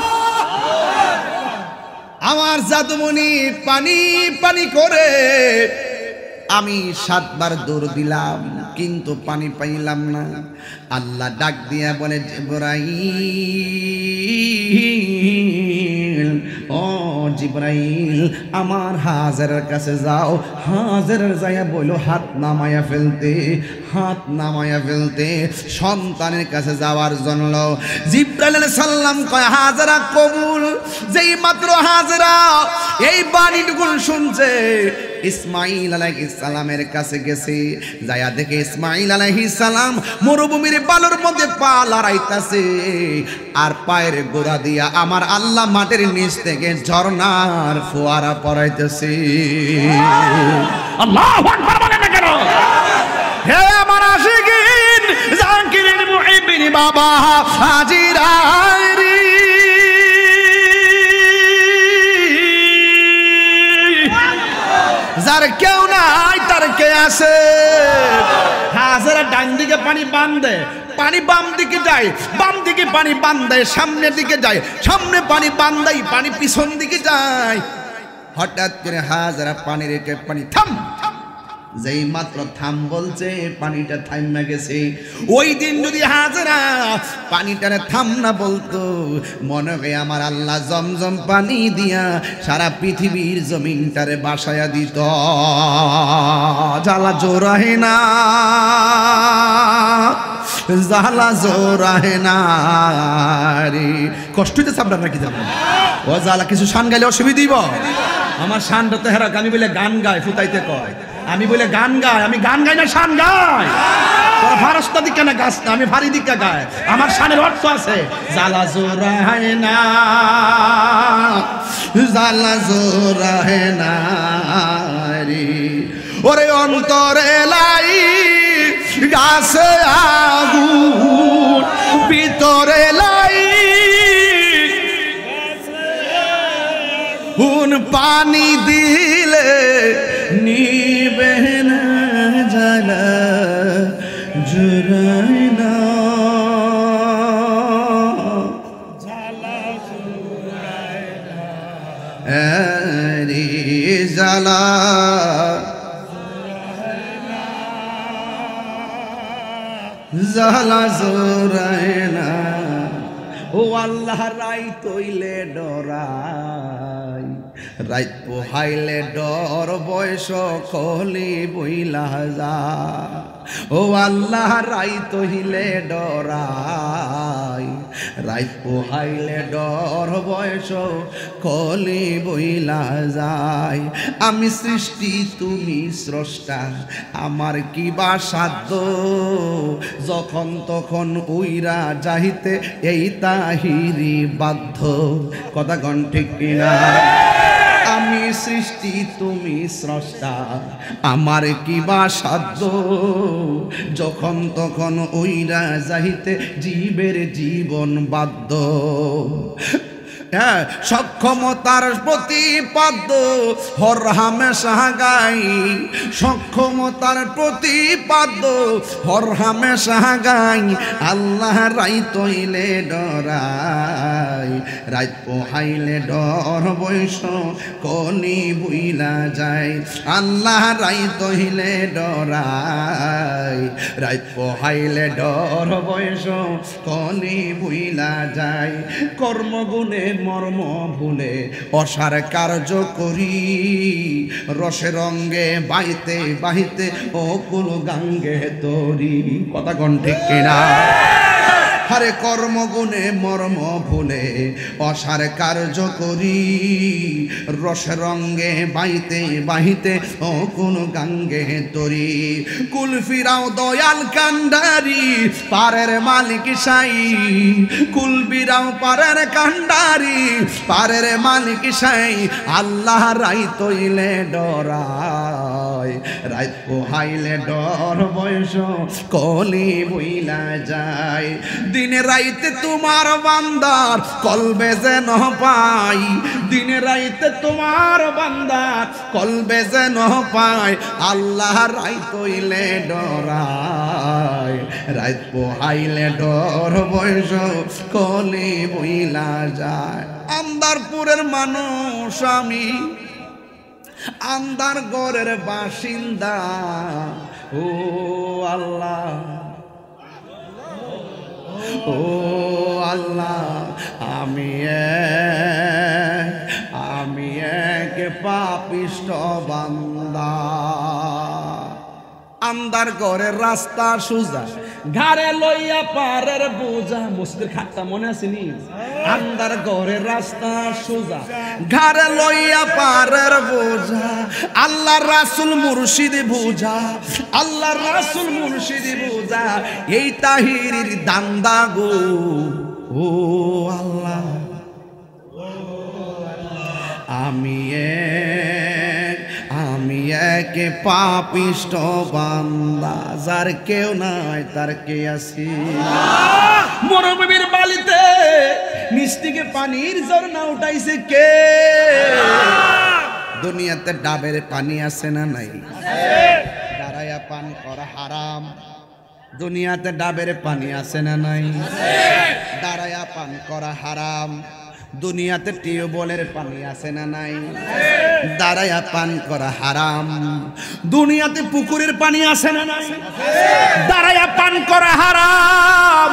আমার জাদুমণি পানি পানি করে আমি 7 বার দৌড় দিলাম কিন্তু পানি পাইলাম না। আল্লাহ ডাক দিয়া বলে জিবরাইল ও জিবরাইল আমার হাজারের কাছে যাও। হাজারের যাইয়া বললো হাত নামায়া ফেলতে সন্তানের কাছে যাওয়ার জন্য। জিবরাইল আলাইহিস সালাম কয় হাজারা কবুল। যেই মাত্র হাজারা এই বাণীটুকু শুনছে ইসমাইল আলাইহিস সালামের কাছে গেছে, যায়া দেখে ইসমাইল আলাইহিস সালাম মরুভূমির বালুর মধ্যে পা লড়াইতাছে আর পায়ের গোড়া দিয়া আমার আল্লাহ মাটির নিচ থেকে ঝর্ণার ফোয়ারা পড়াইতেছে। আল্লাহু আকবার বলেন না কেন? হে আমার আশিকিন জাকিরিন মুহিবিন বাবা হাজিরা যার কেউ নাই তার কে আছে। হাজারা ডান দিকে পানি বাঁধে পানি বাম দিকে যায়, বাম দিকে পানি বাঁধে সামনের দিকে যায়, সামনে পানি বাঁধাই পানি পিছন দিকে যায়। হঠাৎ করে হাজারা পানি রেখে পানি থাম, যেই মাত্র থাম বলছে পানিটা থামা গেছে। ওই দিন যদি হাজারা পানিটারে থাম না বলতো মনে হয় আমার আল্লাহ জমজম পানি দিয়া সারা পৃথিবীর জমিনটারে বাসায়া দিত। জ্বালা জোরাহে না, জ্বালা জোরাহে না রে। কষ্ট হইতেছে আপনার নাকি জানেন? ও জ্বালা কিছু শান গাইলে অসুবিধা দিব? আমার শানটা তো হেরাক, আমি বলে গান গায় ফুতাইতে কয়, আমি বলে গান গাই, আমি গান গাই না শান গাই। তোর ফারস্তা দিকে না গাছ, আমি ভারী দিকে গায়, আমার শানের অর্থ আছে। জ্বালা জোরাহে না, জ্বালা জোরাহে না রে। ওরে অন্তরে লাই গাছে আগুন, ভিতরে লাই পানি দিলে নিবে না জ্বালা জোরায় না, জ্বালা জোরায় না রে জ্বালা জ্বালা জোরায় না। ও আল্লাহ রাই তৈলে ডরাই, রাইত পোহাইলে ডর বয়স কলি বইলা যা। ও আল্লাহ রাই তহিলে ডরাই, রাইত পোহাইলে ডর বয়স কলি বইলা যায়। আমি সৃষ্টি তুমি স্রষ্টা, আমার কি বা সাধ্য যখন তখন উইরা যাইতে এই তাহিরি বাধ্য। কথা গণ ঠিক কিনা? আমি সৃষ্টি তুমি স্রষ্টা, আমার কি বা সাধ্য যখন তখন উইরা যাইতে জীবের জীবন বাধ্য। হ্যাঁ, সক্ষমতার প্রতিপাদ্য হর হামেশা গাই, সক্ষমতার প্রতিপাদ্য হর হামেশা গাই। আল্লাহ রাই তৈলে ডরাই, রাত পোহাইলে ডর বৈশ কলি বুইলা যায়। আল্লাহ রাই তৈলে ডরাই, রাত পোহাইলে ডর বৈশ কলি বুইলা যায়। কর্মগুণে মর্ম ভুলে অসার কার্য করি, রসে রঙ্গে বাইতে বাহিতে ও কুল গাঙ্গে তরি। কথা কোন ঠিক কিনা? হারে কর্মগুণে মর্ম ভুলে অসার কার্য করি রসে রঙ্গে বাইতে বাহিতে ও কোন গাঙ্গে তরি কুল ফিরাও দয়াল কান্ডারি পারের মালিক সাই কুল ফিরাও পারের কান্ডারি পারের মালিক সাই আল্লাহ রাই তৈলে ডরায় রাত পোহাইলে ডর বয়স কলি বইলা যায় দিনে রাইতে তোমার বান্দার কলবে যেন পাই দিনে রাইতে তোমার বান্দার কলবে যেন পাই আল্লাহ রাই তৈলে ডরায় রাত পোহাইলে ডর বয়স কলি বইলা যায় আন্দারপুরের মানুষ আমি আন্দার গড়ের বাসিন্দা ও আল্লাহ ও আল্লাহ আমি এক পাপিষ্ঠ বান্দা আন্দার ঘরের রাস্তা সোজা ঘাড়ে লইয়া পারের বোঝা মসজিদের খাটটা মনে আছে নি আন্দার ঘরের রাস্তা সোজা ঘাড়ে লইয়া পারের বোঝা আল্লাহর রাসূল মুর্শিদ বুঝা আল্লাহর রাসূল মুর্শিদ বুঝা এই তাহিরির দান্দা গো ও আল্লাহ আমি এক পাপিষ্ঠ বান্দা যার কেউ নাই তার কে আছি মরুভূমির বালিতে নিচ থেকে পানির ঝর্ণা উঠাইছে কে দুনিয়াতে ডাবের পানি আছে না নাই দাঁড়ায়া পান করা হারাম দুনিয়াতে ডাবের পানি আছে না নাই দাঁড়ায়া পান করা হারাম দুনিয়াতে টিউবওয়েলের পানি আছে না নাই দাঁড়ায়া পান করা হারাম দুনিয়াতে পুকুরের পানি আছে না নাই দাঁড়ায়া পান করা হারাম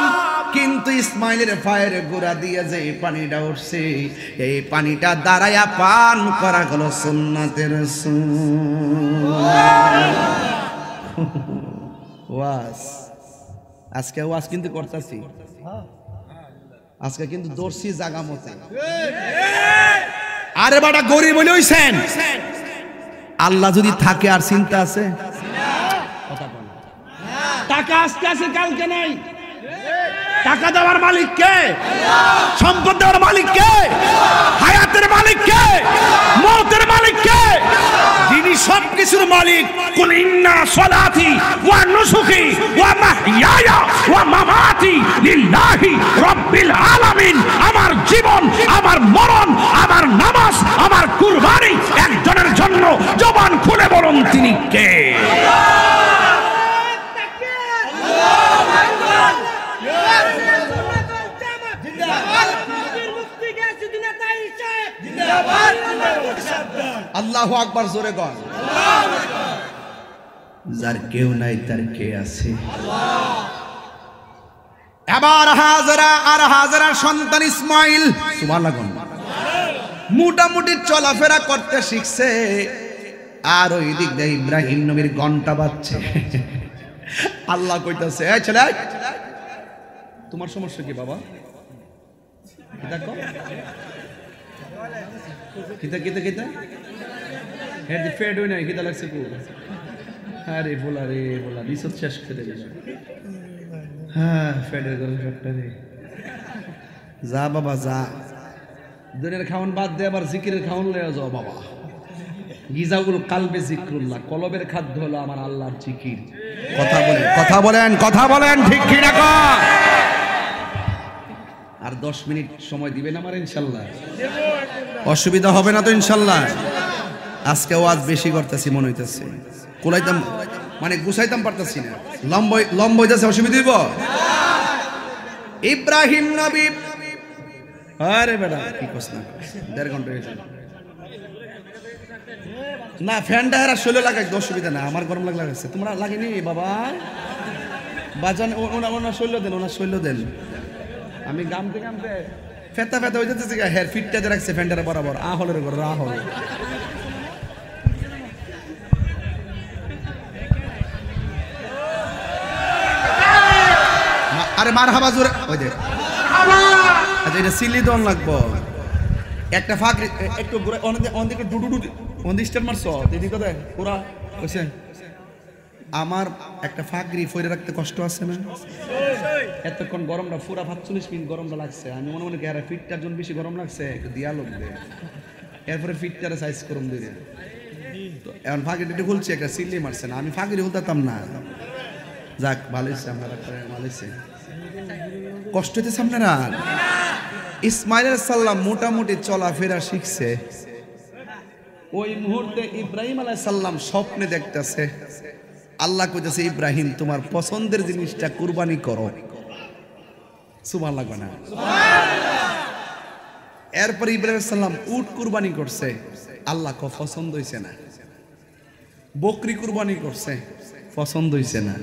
কিন্তু ইসমাইলের পায়ের গোড়া দিয়ে যে পানিটা উঠছে এই পানিটা দাঁড়ায়া পান করা হলো সুন্নাতের ওয়াজ আজকে ওয়াজ কিন্তু করতেছি আজকে কিন্তু দর্শি জাগা মতে আরে বাটা গরিব হলে হইছেন আল্লাহ যদি থাকে আর চিন্তা আছে টাকা আজকে আছে কালকে নাই টাকা দেওয়ার মালিক কে সম্পদ দেওয়ার মালিক কে হায়াতের মালিক কে মওতের মালিক কে যিনি সবকিছুর মালিক কুল ইন্না সলাতি ওয়া নুসুকি ওয়া মাহইয়ায়া ওয়া মামাতি লিল্লাহি রাব্বিল আলামিন আমার জীবন আমার মরণ আমার নামাজ আমার কুরবানি একজনের জন্য জবান খুলে বলুন তিনি কে আল্লাহু আকবার জোরে গন যার কেউ নাই তার কে আছে এবার হাজরা সন্তান ইসমাইল সুবহানাল্লাহ গন মোটামুটি চলাফেরা করতে শিখছে আর ওই দিক দিয়ে ইব্রাহিম নবীর ঘন্টা বাজছে আল্লাহ কইতাছে এই ছেলে তোমার সমস্যা কি বাবা দেখো কিতা হেড দি ফেড হই নাই কিতা লাগছে কো আরে বলা রিসোর্স শেষ করে গেল হ্যাঁ ফেডের গল ফ্যাক্টরি যা বাবা যা দুনিয়ার খাওন বাদ দে আবার জিকিরের খাওন লয়ে যাও বাবা গিজাউল কালবে জিকরুল্লাহ কলবের খাদ্য হলো আমার আল্লাহর জিকির কথা বলেন ঠিক কি না আর 10 মিনিট সময় দিবেন আমার ইনশাআল্লাহ অসুবিধা হবে না তো ইনশাআল্লাহ আজকে ওয়াজ বেশি করতেছি মনে হইতেছে কোলাইতাম মানে গুছাইতাম পারতাছি না লম্বা হইতাছে অসুবিধা দিব ইব্রাহিম নবী আরে বেটা কি কস না 1.5 ঘন্টা হয়েছে না ফ্যানটা এরা শৈল লাগাই অসুবিধা না আমার গরম লাগাচ্ছে তোমরা লাগেনি বাবা বাজান ওনার শৈল দেন আমি গামতে ফেতা হয়ে যাচ্ছে হেয়ার ফিটটাতে রাখছে ফ্যানটারে বরাবর হলের ঘর হল আরে মার হাবা জোরে ওই যে আচ্ছা এটা সিলি দন লাগবো একটা ফাঁক একটু অনেকে ডুডু অনেক স্টার মারছ এদিকে দেখ পুরা কইছে আমার একটা ফাঁকরি ফইরে রাখতে কষ্ট আছে না এতক্ষণ গরমটা পুরা 45 মিনিট গরমটা লাগছে আমি মনে মনে করি ফিটটার জন্য বেশি গরম লাগছে একটু দিয়া লোক দে এরপরে ফিটটারে সাইজ করুন দিয়ে তো এখন ফাঁকরিটা খুলছে একটা সিলি মারছে না আমি ফাঁকরি হতাম না যাক ভালো হয়েছে আপনারা ভালো হয়েছে কষ্ট হইতেছে আপনারা ইসমাইল আলাইহিস সালাম মোটামুটি চলাফেরা শিখছে ওই মুহূর্তে ইব্রাহিম আলাইহিস সালাম স্বপ্নে দেখতেছে আল্লাহ কইতেছে ইব্রাহিম তোমার পছন্দের জিনিসটা কুরবানি করো সুবহানাল্লাহ লাগবে না এরপর ইব্রাহিম আলাইহিস সালাম উট কুরবানি করছে আল্লাহ কো পছন্দ হইছে না বকরি কুরবানি করছে পছন্দ হইছে না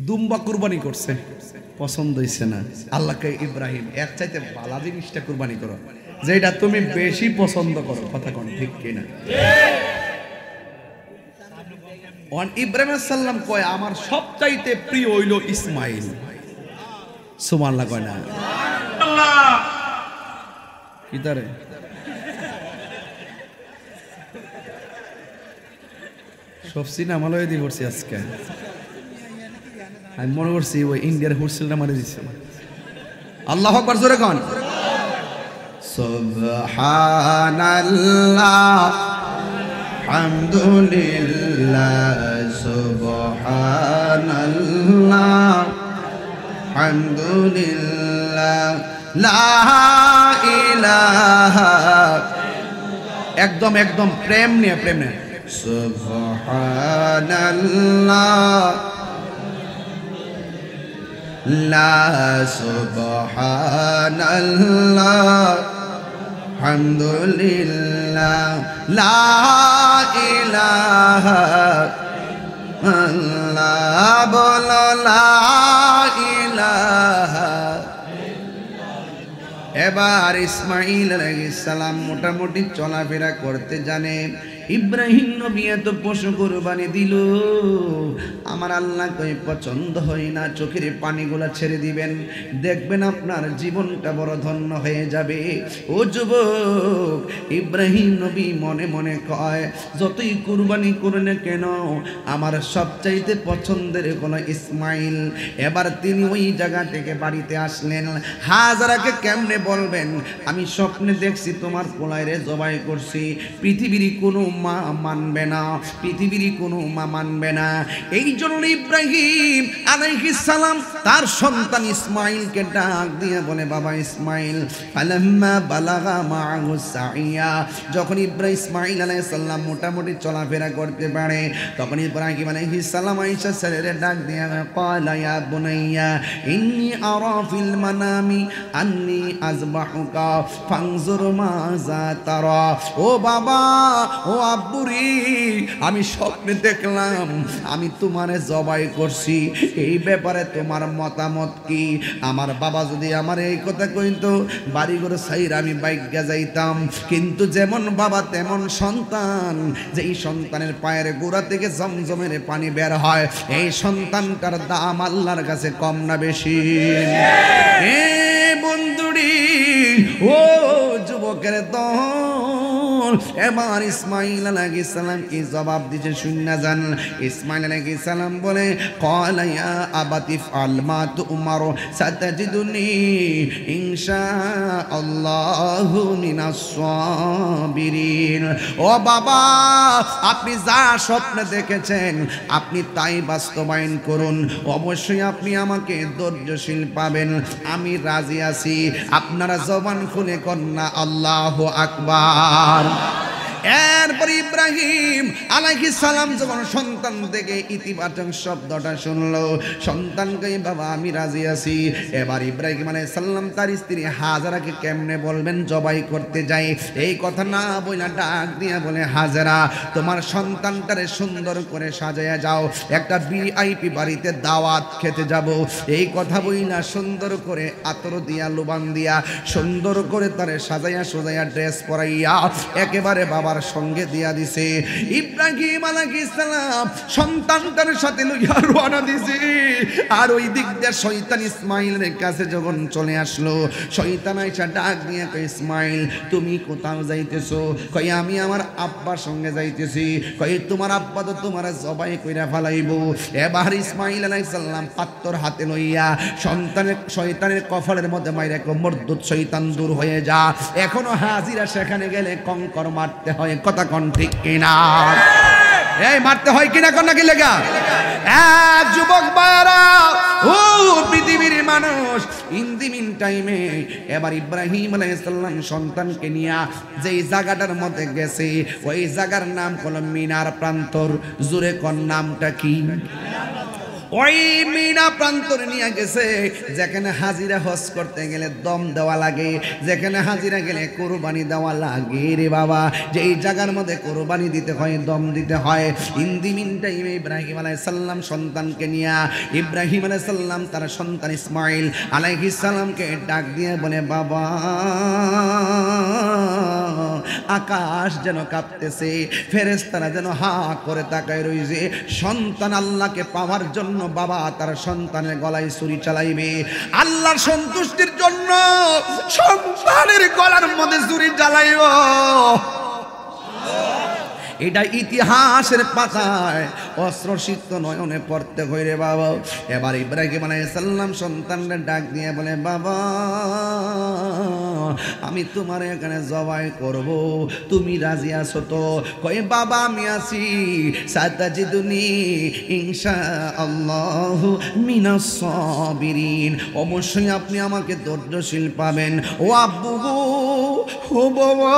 দুম্বা কুরবানি করছে পছন্দ হইছে না আল্লাহকে ইব্রাহিম এর চাইতে ভালো জিনিসটা কুরবানি করো যেটা তুমি বেশি পছন্দ করো কথা কোন ঠিক কিনা ওয়ান ইব্রাহিম আলাইহিস সালাম কয় আমার সবচাইতে প্রিয় হইল ইসমাইল সুবহানাল্লাহ কয় না আল্লাহ কি তারে সব সিনেমা লয়ে দি করছি আজকে আমি মনে করছি ওই ইন্ডিয়ার হুরসেলটা মারে দিছে আল্লাহু আকবার জোরে কোন সুবহানাল্লাহ হামদুলিল্লাহ সুবহানাল্লাহ হামদুলিল্লাহ লা ইলাহা একদম প্রেম নিয়ে সুবহানাল্লাহ লা সুবহানাল্লাহ হামদুলিল্লাহ লা ইলাহা আল্লাহ বলো লা ইলাহা এবার ইসমাইল আলাইহিস সালাম মোটামুটি চলাফেরা করতে জানে ইব্রাহিম নবী এত পশু কুরবানি দিল আমার আল্লাহ কই পছন্দ হয় না চোখের পানিগুলা ছেড়ে দিবেন দেখবেন আপনার জীবনটা বড় ধন্য হয়ে যাবে ও যুবক ইব্রাহিম নবী মনে মনে কয় যতই কুরবানি করুন কেন আমার সবচাইতে পছন্দের হলো ইসমাইল এবার তিনি ওই জায়গা থেকে বাড়িতে আসলেন হাজারাকে কেমনে বলবেন আমি স্বপ্নে দেখছি তোমার পোলাইরে জবাই করছি পৃথিবীর কোনো মা মানবে না পৃথিবীর কোনো মা মানবে না এই জন্য ইব্রাহিম আলাইহিস সালাম তার সন্তান ইসমাইলকে ডাক দিয়ে বলে বাবা ইসমাইল ফালাম্মা বালাগা মাআহু সাইয়া যখন ইসমাইল আলাইহিস সালাম মোটামুটি চলাফেরা করতে পারে তখন ইব্রাহিম আলাইহিস সালাম আয়েশা ছেলের ডাক দিয়ে ক্বালা ইয়া বুনাইয়া ইন্নী আরা ফিল মানামি আন্নী আযবাহুকা ফানজুর মাযা তারা ও বাবা ও আব্বুরি আমি স্বপ্নে দেখলাম আমি তোমারে জবাই করছি এই ব্যাপারে তোমার মতামত কি আমার বাবা যদি আমার এই কথা কইতো বাড়ি ঘর ছাইরা আমি বাইগা যাইতাম কিন্তু যেমন বাবা তেমন সন্তান যেই সন্তানের পায়ের গোড়া থেকে জমজমের পানি বের হয় এই সন্তানটার দাম আল্লাহর কাছে কম না বেশি এ বন্ধুরি ও যুবকের দল এবার ইসমাইল আলাইহিস সালাম কি জবাব দিতে শুননা জান ইসমাইল আলাইহিস সালাম বলে ক্বালা ইয়া আবাতি ফাল মা তুমারু সাতাজিদুনি ইনশাআল্লাহু মিনাস সাবিরিন ও বাবা আপনি যা স্বপ্ন দেখেছেন আপনি তাই বাস্তবায়ন করুন অবশ্যই আপনি আমাকে ধৈর্যশীল পাবেন আমি রাজি আছি আপনারা জবান খুলে কন্যা আল্লাহু আকবার এরপর ইব্রাহিম আলাইহিস সালাম যখন সন্তান থেকে ইতিবাচক শব্দটা শুনলো সন্তানকে বাবা আমি রাজি আছি এবার ইব্রাহিম আলাইহিস সালাম তার স্ত্রী হাজারাকে কেমনে বলবেন জবাই করতে যাই এই কথা না বইলা ডাক দিয়া বলে হাজারা তোমার সন্তানটারে সুন্দর করে সাজায়া যাও একটা ভিআইপি বাড়িতে দাওয়াত খেতে যাব এই কথা বইলা সুন্দর করে আতর দিয়া লুবান দিয়া সুন্দর করে তারে সাজায়া ড্রেস পরাইয়া একেবারে বাবা বাবার সঙ্গে দিয়া দিছে। ইব্রাহিম আলাইহিস সালাম সন্তানটার সাথে লইয়া রওনা দিছে। আর ওই দিক দিয়ে শয়তান ইসমাইলের কাছে যখন চলে আসলো, শয়তান আইসা ডাক দিয়ে কয়, ইসমাইল তুমি কোথাও যাইতেছো? কয় আমি আমার আব্বার সঙ্গে যাইতেছি। কয় তোমার আব্বা তো তোমার জবাই কইরা ফেলাইবো। এবার ইসমাইল আলাইহিস সালাম পাত্তর হাতে লইয়া সন্তানের শয়তানের কফলের মধ্যে মাইরা কো, মরদুদ শয়তান দূর হয়ে যা। এখনো হাজিরা সেখানে গেলে কঙ্কর মারতে হয়, কথা কোন ঠিক কিনা? এই মারতে হয় কিনা কোন নাকি লেগা? এক যুবক বারা ও পৃথিবীর মানুষ, ইন দি মিন টাইমে এবার ইব্রাহিম আলাইহিস সালাম সন্তানকে নিয়ে যেই জায়গাটার মধ্যে গেছে, ওই জায়গার নাম হলো মিনার প্রান্তর। জুরে কোন নামটা কি? ওই মিনা প্রান্তরে নিয়ে গেছে, যেখানে হাজিরা হজ করতে গেলে দম দেওয়া লাগে, যেখানে হাজিরা গেলে কোরবানি দেওয়া লাগে রে বাবা। যেই জায়গার মধ্যে কোরবানি দিতে হয়, দম দিতে হয়। ইন্দি মিন টাইমে ইব্রাহিম আলাইহিস সালাম সন্তানকে নিয়ে, ইব্রাহিম আলাইহিস সালাম তার সন্তান ইসমাইল আলাইহিস সালামকে ডাক দিয়ে বলে, বাবা আকাশ যেন কাঁপতেছে, ফেরেশতারা যেন হা করে তাকায় রইছে। সন্তান আল্লাহকে পাওয়ার জন্য বাবা তার সন্তানের গলায় ছুরি চালাইবে। আল্লাহর সন্তুষ্টির জন্য সন্তানের গলার মধ্যে ছুরি চালাইব। এটা ইতিহাসের পাতায় অস্ত্রসিক্ত নয়নে পড়তে হইরে বাবা। এবার ইব্রাহিম আলাইহিস সালাম সন্তানকে ডাক দিয়ে বলে, বাবা আমি তোমার এখানে জবাই করব, তুমি রাজি আছো তো? কয় বাবা আমি আছি, সাতাজিদুনি ইনশাআল্লাহ মিনাস সাবিরিন। অবশ্যই আপনি আমাকে ধৈর্যশীল পাবেন। ও আব্বু গো, ও বাবা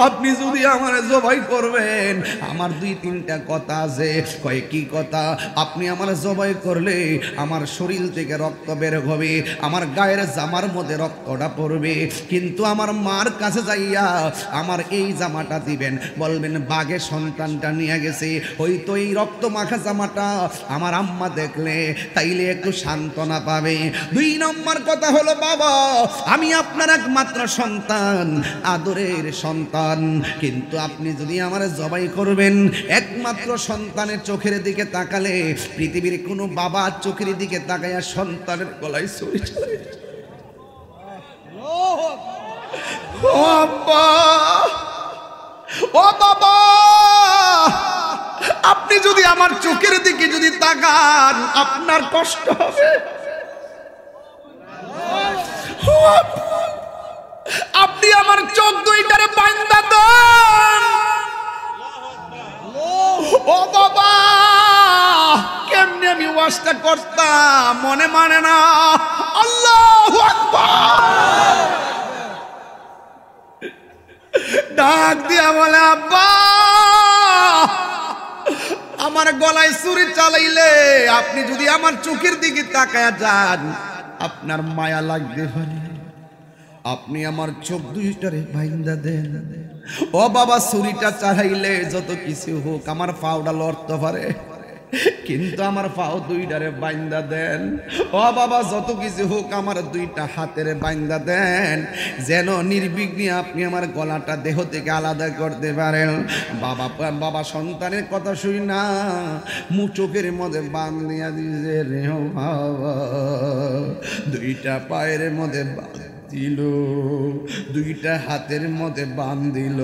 আপনি যদি আমার জবাই করবেন, আমার দুই তিনটা কথা আছে। কয় কি কথা? আপনি আমার জবাই করলে আমার শরীর থেকে রক্ত বের হবে, আমার গায়ের জামার মধ্যে রক্তটা পড়বে, কিন্তু আমার মার কাছে যাইয়া আমার এই জামাটা দিবেন, বলবেন বাঘে সন্তানটা নিয়ে গেছে, হয়তো এই রক্ত মাখা জামাটা আমার আম্মা দেখলে তাইলে একটু সান্ত্বনা পাবে। দুই নম্বর কথা হলো, বাবা আমি আপনার একমাত্র সন্তান, আদরের সন্তান, কিন্তু আপনি যদি আমার জবাই করবেন, একমাত্র সন্তানের চোখের দিকে তাকালে পৃথিবীর কোনো বাবা চোখের দিকে তাকাইয়া সন্তানের গলায় ছুরি চালায়। ও আব্বা, ও বাবা আপনি যদি আমার চোখের দিকে যদি তাকান আপনার কষ্ট হবে। আপনি আমার চোখ দুইটারে বাঁধা দেন। ও বাবা কেমনে আমি ওয়াজটা করতাম মনে মানে না। আল্লাহু আকবার। ডাক দিয়া বলে, আব্বা আমার গলায় ছুরি চালাইলে আপনি যদি আমার চোখের দিকে তাকায়া যান আপনার মায়া লাগতে পারে, আপনি আমার চোখ দুইটারে বাইন্ধা দেন। ও বাবা ছুরিটা চালাইলে যত কিছু হোক আমার পাওটা লড়তে পারে, কিন্তু আমার পাও দুইটারে বাইন্ধা দেন। ও বাবা যত কিছু হোক আমার দুইটা হাতের বাইন্ধা দেন, যেন নির্বিঘ্নে আপনি আমার গলাটা দেহ থেকে আলাদা করতে পারেন। বাবা সন্তানের কথা শুই না চোখের মধ্যে বান্ধিয়া দিছে রে বাবা, দুইটা পায়ের মধ্যে দিল, দুইটা হাতের মধ্যে বান্ধিল।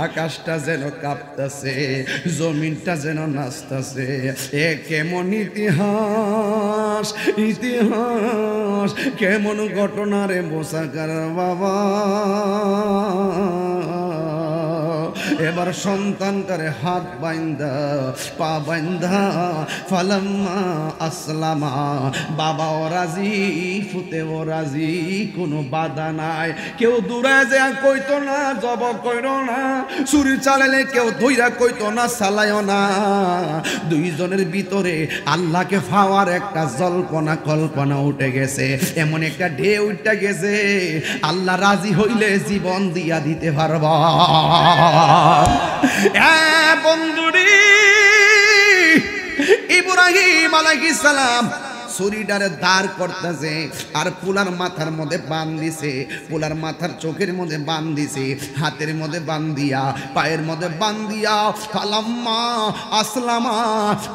আকাশটা যেন কাঁপতাছে, জমিনটা যেন নাচতাছে। এ কেমন ইতিহাস, ইতিহাস কেমন ঘটনারে বোঝাকার বাবা। এবার সন্তানটারে হাত বাইন্দা পা বাইন্দা ফালাম্মা আসলামা, বাবাও রাজি ফুতেও রাজি, কোনো বাধা নাই। কেউ দূরে যায় কইতো না জব কইরো না, ছুরি চালালে কেউ ধইরা কইতো না চালাইও না। দুইজনের ভিতরে আল্লাহকে পাওয়ার একটা জল্পনা কল্পনা উঠে গেছে, এমন একটা ঢেউ উঠে গেছে আল্লাহ রাজি হইলে জীবন দিয়া দিতে পারবা। বন্ধুরি ইব্রাহিম আলাইহিস সালাম ছুরিটারে দাঁড় করতেছে আর পোলার মাথার মধ্যে বান দিছে, পোলার মাথার চোখের মধ্যে বান দিছে, হাতের মধ্যে বান দিয়া, পায়ের মধ্যে বান দিয়া। ফালাম্মা আসলামা,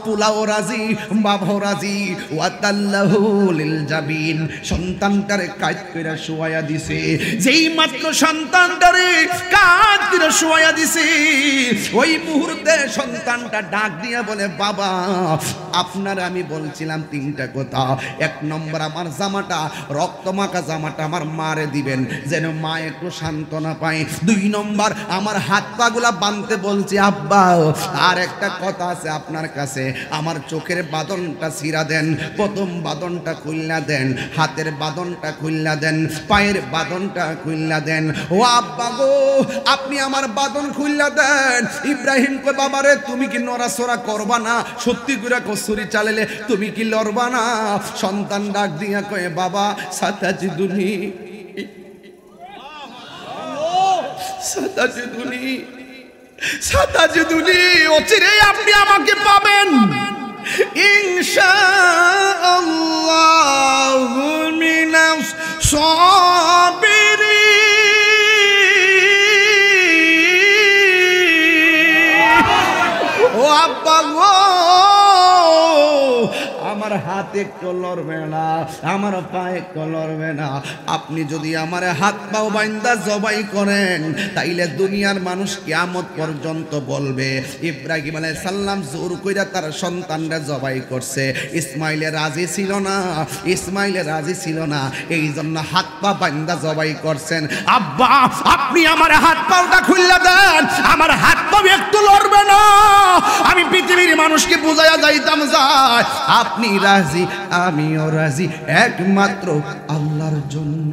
পোলাও রাজি, বাবাও রাজি। ওয়াতাল্লাহু লিল জাবিন, সন্তানটারে কাজ করে শুয়াইয়া দিছে। যেই মাত্র সন্তানটারে কাজ করে শুয়াইয়া দিছে, ওই মুহূর্তে সন্তানটা ডাক দিয়া বলে, বাবা আপনার আমি বলছিলাম তিনটা কথা। এক নম্বর, আমার জামাটা রক্তমাখা জামাটা আমার মারে দিবেন যেন মা একটু সান্ত্বনা পায়। দুই নম্বর, আমার হাত পাগুলা বাঁধতে বলছি আব্বা। আর একটা কথা আছে আপনার কাছে, আমার চোখের বাঁধনটা ছিঁড়া দেন, প্রথম বাঁধনটা খুললা দেন, হাতের বাঁধনটা খুললা দেন, পায়ের বাঁধনটা খুললা দেন। ও আব্বা গো, আপনি আমার বাঁধন খুললা দেন। ইব্রাহিম কই, বাবারে তুমি কি নড়াচড়া করবা না? সত্যি করে কসুরি চালালে তুমি কি লড়বা না? সন্তান ডাক দিয়া কয়ে, বাবা সাতাজিদুনি, সাতাজিদুনি, সাতাজিদুনি, অচিরে আপনি আমাকে পাবেন ইনশাআল্লাহু মিনাস সাবিরিন। ও আব্বা গো, আমার হাত একটু লড়বে না, আমার পা একটু লড়বে না। আপনি যদি আমার হাত পাও বাইন্দা জবাই করেন, তাইলে দুনিয়ার মানুষ কিয়ামত পর্যন্ত বলবে ইব্রাহিম আলাইহিস সালাম জোর কইরা তার সন্তানরা জবাই করছে। ইসমাইলে রাজি ছিল না, ইসমাইলে রাজি ছিল না, এই জন্য হাত পা বাইন্দা জবাই করছেন। আব্বা আপনি আমার হাত পাওটা খুললা দেন, আমার হাত পা একটু লড়বে না। আমি পৃথিবীর মানুষকে বুঝাইয়া যাইতাম যায় আপনি রাজি, আমিও রাজি, একমাত্র আল্লাহর জন্য।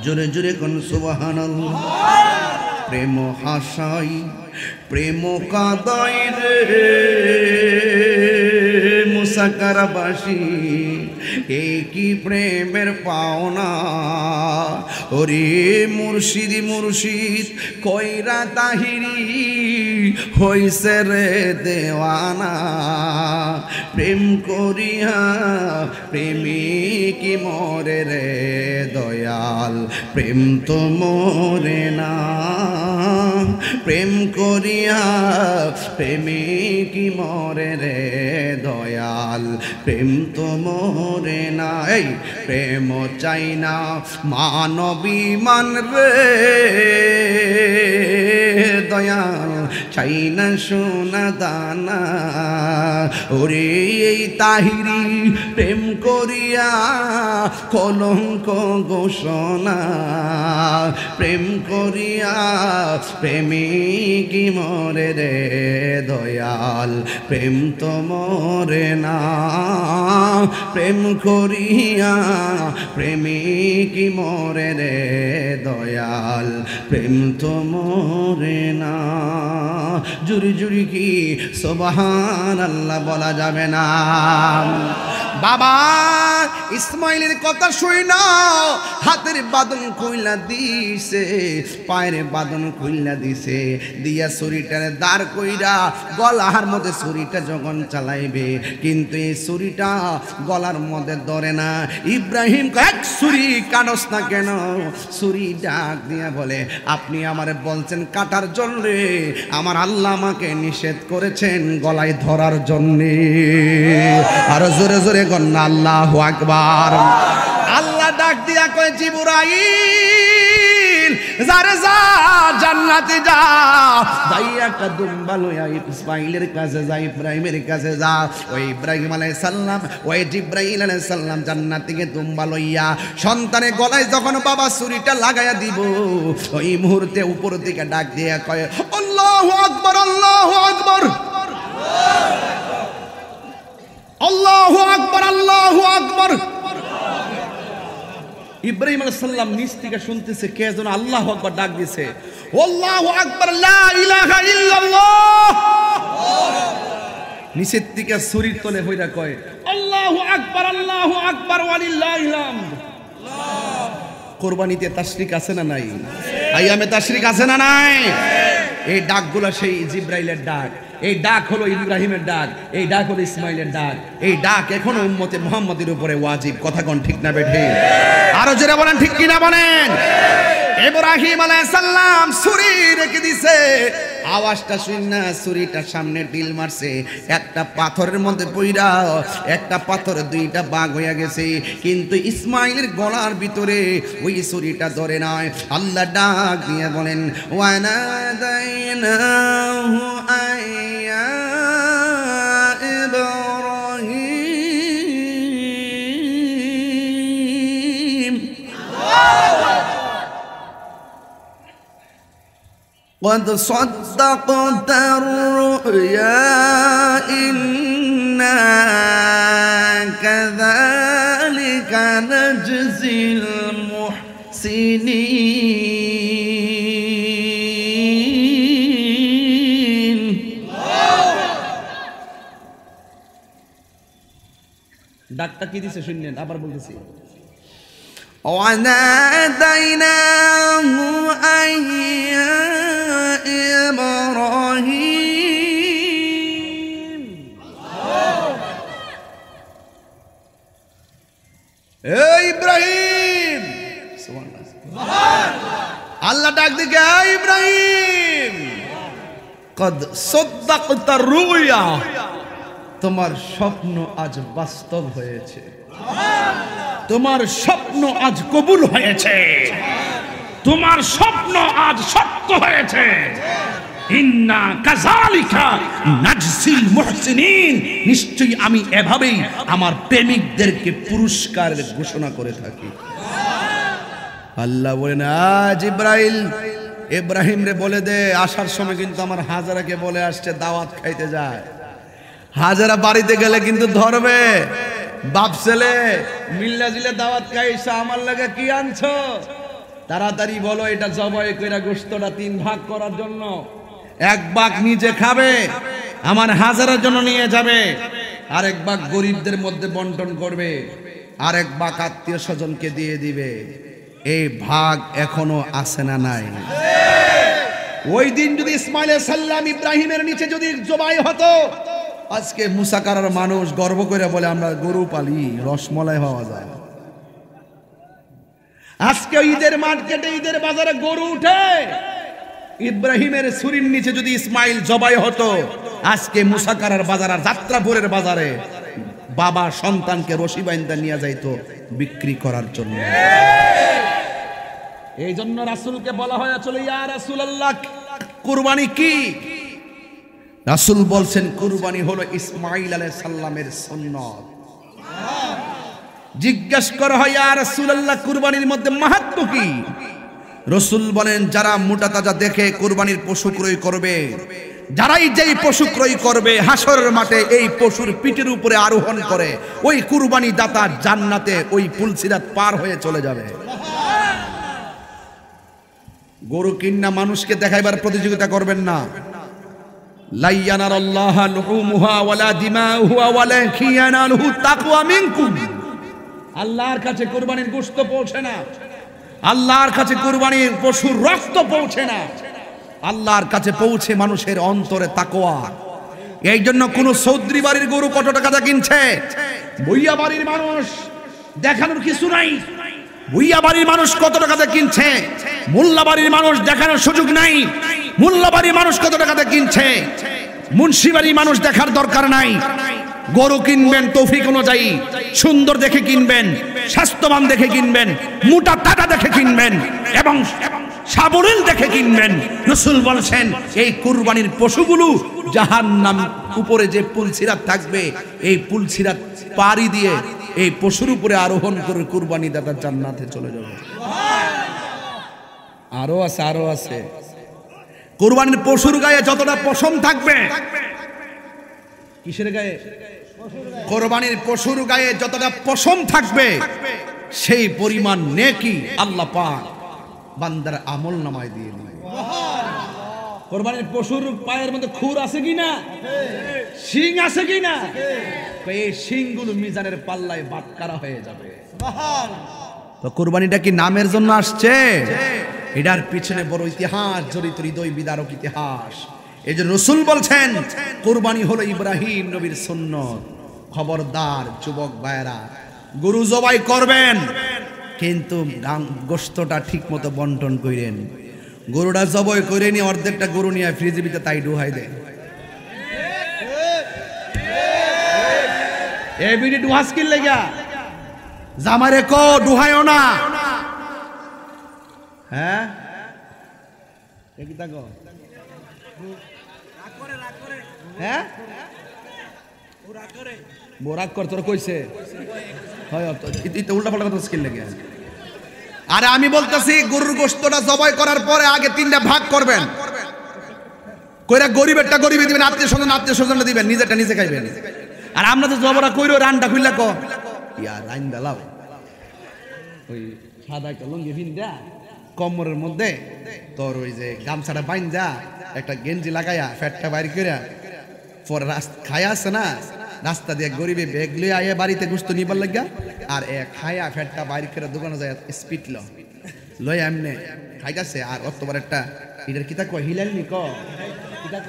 জোরে জোরে কোন সুবহানাল্লাহ। প্রেম হাসাই, প্রেম কাদাই রে মুসাকারাবাসী, এই কি প্রেমের পাওনা। ওরে মুর্শিদ মুর্শিদ কইরা তাহিরি হইছে রে দেওয়ানা। প্রেম করিয়া প্রেমিক মরে রে দয়াল, প্রেম তো মরে না। প্রেম করিয়া প্রেমিক মরে রে দয়াল, প্রেম তো মরে না। এই প্রেম চাই না মানবী মান রে দয়াল, চাই না সোনা দানা। ওরে এই তাহিরি প্রেম করিয়া কলঙ্ক ঘোষণা, প্রেম করিয়া প্রেমিক মরে রে দয়াল, প্রেম তো মরে না। প্রেম করিয়া প্রেমিক মরে রে দয়াল, প্রেম তো মরে না। জুরি জুরি কি সুবহানাল্লাহ বলা যাবে না? বাবা ইসমাইলের কথা শুই না, হাতের বাঁধন খুইলা দিছে, পায়ের বাঁধন খুইলা দিছে, দিয়া ছুরিটারে দাঁড় কইরা গলার মধ্যে ছুরিটা যখন চালাইবে, কিন্তু এই ছুরিটা গলার মধ্যে ধরে না। ইব্রাহিম এক ছুরি কাটস না কেন? ছুরি ডাক দিয়া বলে, আপনি আমারে বলছেন কাটার জন্য, আমার আল্লাহ আমাকে নিষেধ করেছেন গলায় ধরার জন্যে। আরো জোরে জোরে গন্না আল্লাহু আকবার। আল্লাহ ডাক দিয়া কয়, জিবরাইল যারে যা জান্নাতে যা, যাই একটা দুম্বা লইয়া ইসমাইলের কাছে যা, ইব্রাহিমের কাছে যা। ওই ইব্রাহিম আলাইহিস সালাম, ওই জিবরাইল আলাইহিস সালাম জান্নাত থেকে দুম্বা লইয়া সন্তানের গলায় যখন বাবা ছুরিটা লাগাইয়া দিব, ওই মুহূর্তে উপর থেকে ডাক দিয়া কয়, আল্লাহু আকবার, আল্লাহু আকবার, আল্লাহু আকবার, আল্লাহু আকবার। ইব্রাহিম আলাইহিস সালাম নিচ থেকে শুনতেছে কে যেন আল্লাহু আকবার ডাক দিছে। আল্লাহু আকবার, লা ইলাহা ইল্লাল্লাহ। নিচের থেকে ছুরির তলে হইরা কয়, আল্লাহু আকবার, আল্লাহু আকবার, ওয়ালিল্লাহিল হামদ। কুরবানিতে তাশরিক আছে না নাই? আইয়ামে তাশরিক আছে না নাই? এই ডাকগুলা সেই জিবরাইলের ডাক। এই ডাক হলো ইব্রাহিমের ডাক, এই ডাক হলো ইসমাইলের ডাক, এই ডাক এখনো উম্মতে মুহাম্মাদের উপরে ওয়াজিব। কথা কোন ঠিক না বেঠে? আরো জোরে বলেন ঠিক কিনা বলেন। ইব্রাহিম আলাইহিস সালাম ছুরি রেখে দিছে, আওয়াজটা শুনে ছুরিটা সামনে ঢিল মারছে, একটা পাথরের মধ্যে পইরা একটা পাথর দুইটা ভাগ হয়ে গেছে, কিন্তু ইসমাইলের গলার ভিতরে ওই ছুরিটা ধরে নয়। আল্লাহ ডাক দিয়ে বলেন ওয়ানাদাইনাহু আইয়া ইব্রাহিম قد صدقت الرؤيا إنا كذلك نجزي المحسنين ডাকটা কি দিছে শুনলেন? আবার বলতেছি وناديناه أن يا إبراهيم ইব্রাহিম আল্লাহ ডাক দিকে ইব্রাহিম কদ সাদ্দাকতা রুয়া, তোমার স্বপ্ন আজ বাস্তব হয়েছে, তোমার স্বপ্ন আজ কবুল হয়েছে, তোমার স্বপ্ন আজ সত্য হয়েছে। ইন্না কাযালিকা নাজসিল মুহসিনিন, নিশ্চয়ই আমি এভাবেই আমার প্রেমিকদেরকে পুরস্কারের ঘোষণা করে থাকি। আল্লাহ বলেন আজ ইব্রাহিম রে বলে দে, আসার সময় কিন্তু আমার হাজারাকে বলে আসছে দাওয়াত খাইতে যায়। হাজারা বাড়িতে গেলে কিন্তু ধরবে, বাপ ছেলে মিল্লা জিলে দাওয়াত খাইছে, আমার লাগে কি আনছো, তাড়াতাড়ি বলো এটা জবাই কইরা গোশতটা 3 ভাগ করার জন্য, 1 ভাগ নিজে খাবে, আমার হাজারের জন্য নিয়ে যাবে, আরেক ভাগ গরিবদের মধ্যে বন্টন করবে, আরেক ভাগ আত্মীয় স্বজনকে দিয়ে দিবে। এই ভাগ এখনো আছে না নাই? ওই দিন যদি ইসমাইল আলাইহিস সালাম ইব্রাহিমের নিচে যদি জবাই হতো, আজকে মুসাকারার মানুষ গর্ব করে বলে আমরা গরু পালি, রসমলাই পাওয়া যায়। আজকে ঈদের মার্কেটে ঈদের বাজারে গরু উঠে, ইব্রাহিমের ছুরির নিচে যদি ইসমাইল জবাই হতো, আজকে মুসাকারার বাজার আর যাত্রাপুরের বাজারে বাবা সন্তানকে রশি বাইন্দা নিয়ে যাইতো বিক্রি করার জন্য। এই জন্য রাসূলকে বলা হয়েছিল ইয়া রাসূলুল্লাহ, কুরবানি কি? রাসূল বলছেন কুরবানি হলো ইসমাইল আলাইহিস সালামের সুন্নাত। জিজ্ঞেস করা হয় ইয়া রাসূলুল্লাহ, কুরবানির মধ্যে মাহাত্ম্য কি? রাসূল বলেন যারা মোটা তাজা দেখে কুরবানির পশু ক্রয় করবে, যারাই যেই পশু ক্রয় করবে হাসরের মাঠে এই পশুর পিঠের উপরে আরোহণ করে, ওই কুরবানি দাতা জান্নাতে ওই পুলসিরাত পার হয়ে চলে যাবে। গরু কিন্না মানুষকে দেখাইবার প্রতিযোগিতা করবেন না। লা ইয়ানারাল্লাহু লুহুমুহা ওয়ালা দিমাউহা ওয়ালাকিন ইয়ানালুহু তাকওয়া মিনকুম। আল্লাহর কাছে কুরবানির গোশত পৌঁছে না, আল্লাহর কাছে কুরবানির পশুর রক্ত পৌঁছে না, আল্লাহর কাছে পৌঁছে মানুষের অন্তরে তাকওয়া। এই জন্য কোন চৌধুরী বাড়ির গরু কত টাকা কিনছে, বইয়া বাড়ির মানুষ দেখানোর কিছু নাই। ভুইয়া বাড়ির মানুষ কত টাকাতে কিনছে, মোল্লা বাড়ির মানুষ দেখানোর সুযোগ নাই। মোল্লা বাড়ির মানুষ কত টাকাতে কিনছে, মুন্সি বাড়ির মানুষ দেখার দরকার নাই। গরু কিনবেন তৌফিক অনুযায়ী, সুন্দর দেখে কিনবেন, স্বাস্থ্যবান দেখে কিনবেন, মোটা টাকা দেখে কিনবেন এবং সাবলীল দেখে কিনবেন। রাসূল বলেছেন এই কুরবানির পশুগুলো জাহান্নাম উপরে যে পুলসিরাত থাকবে, এই পুলসিরাত পাড়ি দিয়ে এই পশুর উপরে আরোহণ করে কুরবানি দাতা জান্নাতে চলে যাবে। আরো আছে, আরো আছে। কুরবানির পশুর গায়ে যতটা পশম থাকবে, কিসের গায়ে? কুরবানির পশুর গায়ে যতটা পশম থাকবে, সেই পরিমাণ নেকি আল্লাহ পাক বান্দার আমল নামায় দিয়ে দিবে। কুরবানির পশুর পায়ের মধ্যে খুর আছে কিনা, শিং আছে কিনা, এই শিংগুলো মিজানের পাল্লায় বাটকারা হয়ে যাবে। তো কুরবানিটা কি নামের জন্য আসছে? এটার পিছনে বড় ইতিহাস জড়িত, হৃদয় বিদারক ইতিহাস। এই যে রাসূল বলছেন কুরবানি হলো ইব্রাহিম নবীর সুন্নত। খবরদার যুবক ভাইরা, গরু জবাই করবেন কিন্তু গোশতটা ঠিক মতো বন্টন করেন। গরুটা জবাই করে নিয়ে অর্ধেকটা গরু নিয়ে ফ্রিজের ভিতরে তাই ডুহাই দেন। এই বিডি ডুহাস কি লাগা জামারে কো ডুহাইও না। হ্যাঁ কি তা কো হ্যাঁ বোরাক কর তোর কইছে হয় তো উল্টা পাল্টা কথা স্কিল লাগে। আরে আমি বলতেছি গরুর গোশতটা জবাই করার পরে আগে তিনটা ভাগ করবেন, কইরা গরিবেরটা গরিবে দিবেন, আত্মীয় স্বজনটা দিবেন, নিজেরটা নিজে খাইবেন। আর আমরা তো জবরা কইরো রান্না খুইলা কো ইয়া রাইন দালাও ওই সাদা একটা লুঙ্গি ভিন্দা কোমরের মধ্যে তোর ওই যে গামছাটা বাইন্দা একটা গেঞ্জি লাগাইয়া ফ্যাটটা বাইর কইরা পরে খায়া আছে না রাস্তা দিয়ে গরিবে ব্যাগ লইয়া আইয়া বাড়িতে গোশত নিবার লাগা আর এ খায়া ফ্যাটটা বাইর করে দোকানে যায় স্পিড লই এমনে খাইতাছে। আর অতবার একটা এটার কিতা কয় হিলাল নি ক কিতা ক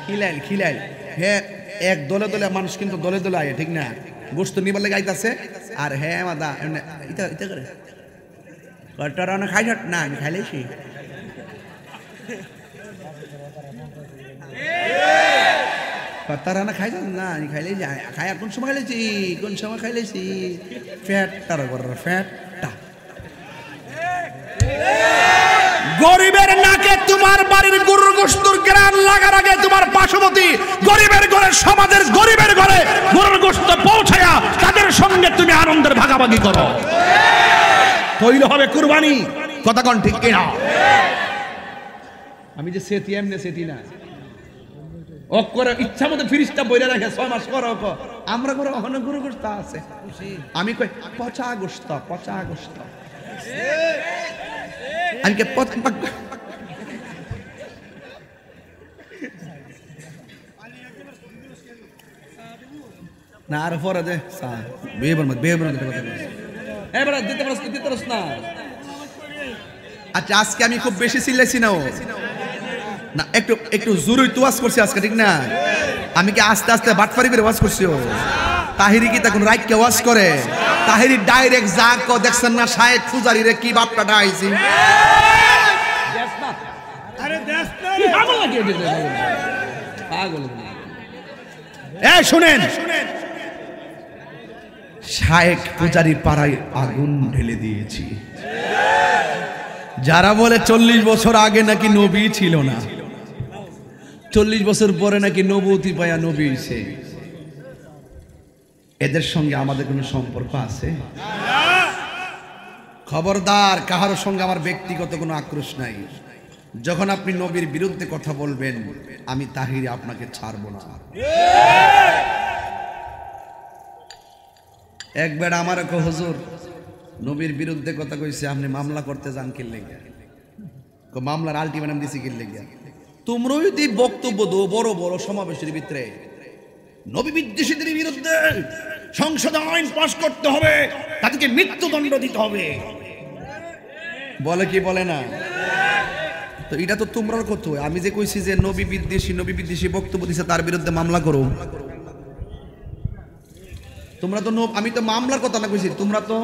খিলাইল খিলাইল হে এক দলে দলে মানুষ কিন্তু দলে দলে আয় ঠিক না গোশত নিবার লাগে আইতাছে। আর হ্যাঁ মাদা এমনে ইতা ইতা করে কটরানা খাই না আমি খাইলেছি কটরানা খাই না আমি খাইলেছি খাই কোন সময় খাইলেছি কোন সময় খাইলেছি ফ্যাটটার করে ফ্যাটটা গরিবের নাকে তোমার বাড়ির গরুর গোশতর গ্রান লাগার আগে তোমার পার্শ্ববর্তী গরিবের ঘরে সমাজের গরিবের ঘরে গরুর গোশত পৌঁছায়া তাদের সঙ্গে তুমি আনন্দের ভাগাভাগি করো, হইলে হবে কুরবানি। কথা কোন ঠিক কিনা? আমি যে সেতি এমনি সেতি না ও করে ইচ্ছা মতো ফ্রিজটা বইরা রাখে 6 মাস পর আমরা করে অনেক গরু গোশত আছে। আমি কই পচা গোশত আমি কে না আর পরে দে আচ্ছা আজকে আমি খুব বেশি চিল্লাইছি না একটু একটু জোরে ওয়াজ করছি আজকে ঠিক না? আমি কি আস্তে আস্তে বাটফারি করে ওয়াজ করছি? তাহিরি কি তখন রাইট কে ওয়াজ করে? তাহিরি ডাইরেক্ট যা কো দেখছেন না শায়েখ পূজারি রে কি বাপটা ডাইছি আরে দেশ না কি পাগল লাগে পাগল। এই শুনেন শায়েখ পূজারি পাড়ায় আগুন ঢেলে দিয়েছি। যারা বলে 40 বছর আগে নাকি নবী ছিল না, 40 বছর পরে নাকি নবুয়তি পায়া নবী হইছে, এদের সঙ্গে আমাদের কোনো সম্পর্ক আছে? খবরদার, কাহার সঙ্গে আমার ব্যক্তিগত কোনো আক্রোশ নাই। যখন আপনি নবীর বিরুদ্ধে কথা বলবেন আমি তাহিরি আপনাকে ছাড়বো না। একবার আমার কো হুজুর নবীর বিরুদ্ধে কথা কইছে, আপনি মামলা করতে যান কি লাগা? কো মামলার আলটিমেটাম দিছি কি লাগা? তোমরা যদি বক্তব্য দো বড় বড় সমাবেশের ভিতরে নবী বিদ্বেষীদের বিরুদ্ধে সংসদে আইন পাস করতে হবে, তাদেরকে মৃত্যুদণ্ড দিতে হবে, বলে কি বলে না? তো এটা তো তোমরার কথা। আমি যে কইছি যে নবী বিদ্বেষী বক্তব্য দিছে তার বিরুদ্ধে মামলা করো, তোমরা তো আমি তো মামলার কথা না কইছি, তোমরা তো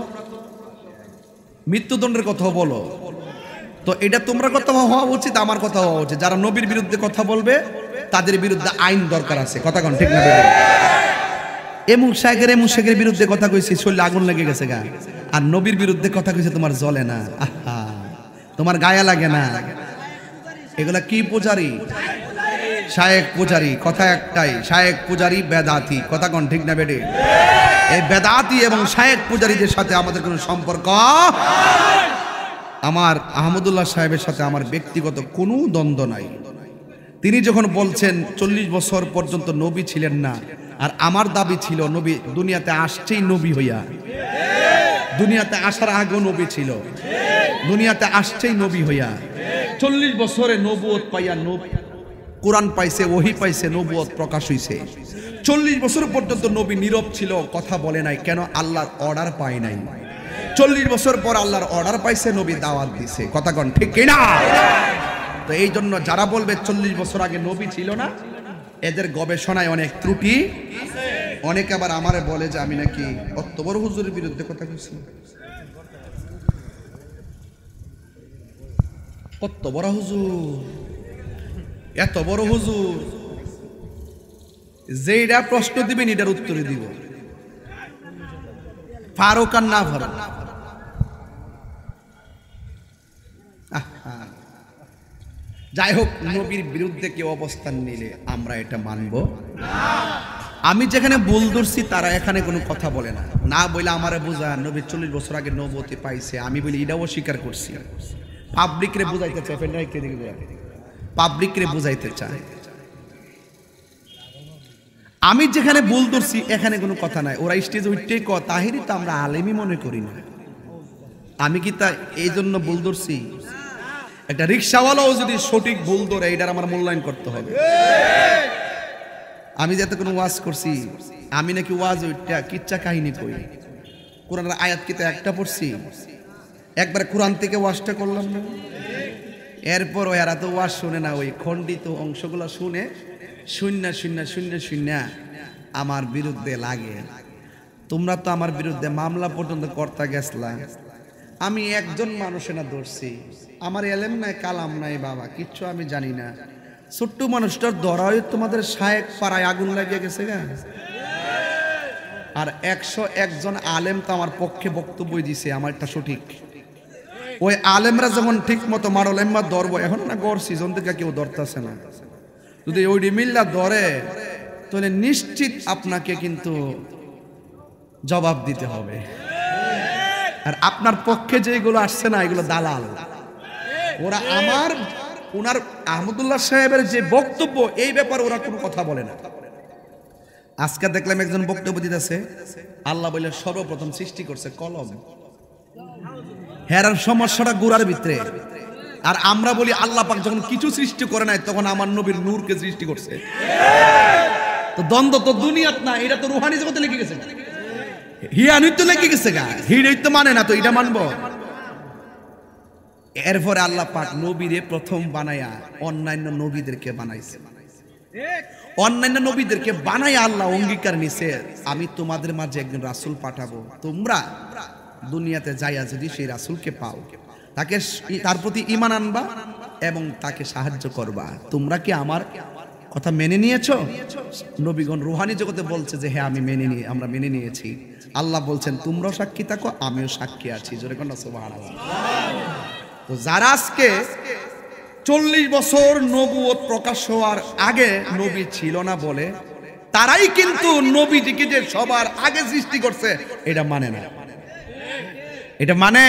মৃত্যুদণ্ডের কথা বলো। তো এটা তোমরা কথা হওয়া উচিত, আমার কথা হওয়া উচিত। যারা নবীর বিরুদ্ধে কথা বলবে তাদের বিরুদ্ধে আইন দরকার আছে। কথা কোন ঠিক না? এমুক শেখের বিরুদ্ধে কথা কইছি, শরীরে আগুন লেগে গেছে গা। আর নবীর বিরুদ্ধে কথা কইছে তোমার জ্বলে না, আহা তোমার গায়ে লাগে না। এগুলা কি পূজারি? শায়েখ পূজারি। কথা একটাই, শায়েখ পূজারি বেদাতি। কথা কোন ঠিক না বেডে? এই বেদাতি এবং শায়েখ পূজারীদের সাথে আমাদের কোনো সম্পর্ক, আমার আহমদুল্লাহ সাহেবের সাথে আমার ব্যক্তিগত কোনো দ্বন্দ্ব নাই। তিনি যখন বলছেন 40 বছর পর্যন্ত নবী ছিলেন না, আর আমার দাবি ছিল নবী দুনিয়াতে আসছেই নবী হইয়া, দুনিয়াতে আসার আগেও নবী ছিল, দুনিয়াতে আসছেই নবী হইয়া 40 বছরে নবুয়ত পাইয়া কোরআন পাইছে, ওহী পাইছে, নবুয়ত প্রকাশ হইছে। 40 বছর পর্যন্ত নবী নীরব ছিল, কথা বলে নাই। কেন? আল্লাহর অর্ডার পায় নাই। 40 বছর পর আল্লাহর অর্ডার পাইছে, নবী দাওয়াত দিছে। কথা কোন ঠিক কিনা? তো এই জন্য যারা বলবে 40 বছর আগে নবী ছিল না, এদের গবেষণায় অনেক ত্রুটি। অনেকে আবার আমারে বলে যে আমি নাকি অত বড় হুজুরের বিরুদ্ধে কথা কইছি। কত বড় হুজুর, এত বড় হুজুর, যেটা প্রশ্ন দিবেন এটার উত্তরে দিব, ফারুক আর না ফারুক। যাই হোক, নবীর বিরুদ্ধে কেউ অবস্থান নিলে আমরা এটা মানব না। আমি যেখানে ভুল ধরছি তারা এখানে কোনো কথা বলে না, না বলে আমারে বোঝা নবী 40 বছর আগে নবুয়তি পাইছে, আমি বলি এটাও স্বীকার করছি। পাবলিক রে বুঝাইতে চায়, পাবলিক রে বুঝাইতে চায়। আমি যেখানে ভুল ধরছি এখানে কোনো কথা নাই, ওরা স্টেজে উঠতে তাহিরি তো আমরা আলেমই মনে করি না। আমি কি তা এই জন্য ভুল ধরছি? একটা রিক্সাওয়ালাও যদি সঠিক ভুল ধরে এটার আমার মূল্যায়ন করতে হবে। আমি যাতে কোনো ওয়াজ করছি, আমি নাকি ওয়াজ ওইটা কিচ্ছা কাহিনী কই, কোরআনের আয়াত কিতা একটা পড়ছি, একবার কোরআন থেকে ওয়াজটা করলাম না, এরপর এরা তো ওয়াজ শুনে না, ওই খণ্ডিত অংশগুলো শুনে শূন্য শূন্য শূন্য শূন্য আমার বিরুদ্ধে লাগে। তোমরা তো আমার বিরুদ্ধে মামলা পর্যন্ত করতে গেছলা, আমি একজন মানুষে না ধরছি, আমার এলেম নাই কালাম নাই বাবা, কিচ্ছু আমি জানি না। ছোট্ট মানুষটার ধরাই তোমাদের শায়েক পাড়ায় আগুন লাগিয়ে গেছে গা। আর 101 জন আলেম তো আমার পক্ষে বক্তব্য দিছে, আমার এটা সঠিক। ওই আলেমরা যেমন ঠিক মতো মারল এম্মা ধরবো, এখন না গড় সিজন থেকে কেউ ধরতেছে না। যদি ওই মিল্লা ধরে তাহলে নিশ্চিত আপনাকে কিন্তু জবাব দিতে হবে। আর আপনার পক্ষে যেগুলো আসছে না এগুলো দালাল। ওরা ওনার আহমদুল্লাহ সাহেবের যে বক্তব্য এই ব্যাপারে ওরা কোনো কথা বলে না। আজকে দেখলাম একজন বক্তব্য দিতেছে, আল্লাহ বলে সর্বপ্রথম সৃষ্টি করছে কলম, হেরার সমস্যাটা গোড়ার ভিতরে। আর আমরা বলি আল্লাহ পাক যখন কিছু সৃষ্টি করে নাই তখন আমার নবীর নূরকে সৃষ্টি করছে। তো দ্বন্দ্ব তো দুনিয়াত না, এটা তো রুহানি জগতে লেগে গেছে, হিয়ানি তো লেগে গেছে গা, হিড়ই তো মানে না, তো এটা মানবো। এরপরে আল্লাহ পাক নবীরে প্রথম বানায়া অন্যান্য নবীদেরকে বানাইছে, অন্যান্য নবীদেরকে বানায়া আল্লাহ অঙ্গীকার নিছে, আমি তোমাদের মাঝে একজন রাসূল পাঠাবো, তোমরা দুনিয়াতে যাইয়া যদি সেই রাসূলকে পাও তাকে তার প্রতি ঈমান আনবা এবং তাকে সাহায্য করবা। তোমরা কি আমার কথা মেনে নিয়েছো? নবীগণ রুহানি জগতে বলছে যে হ্যাঁ আমরা মেনে নিয়েছি। আল্লাহ বলছেন তোমরাও সাক্ষী থাকো, আমিও সাক্ষী আছি। জোরে কোন সুবহানাল্লাহ। তো যারা আজকে 40 বছর নবুয়ত প্রকাশ হওয়ার আগে নবী ছিল না বলে, তারাই কিন্তু নবীজিকে যে সবার আগে সৃষ্টি করছে এটা মানে না। এটা মানে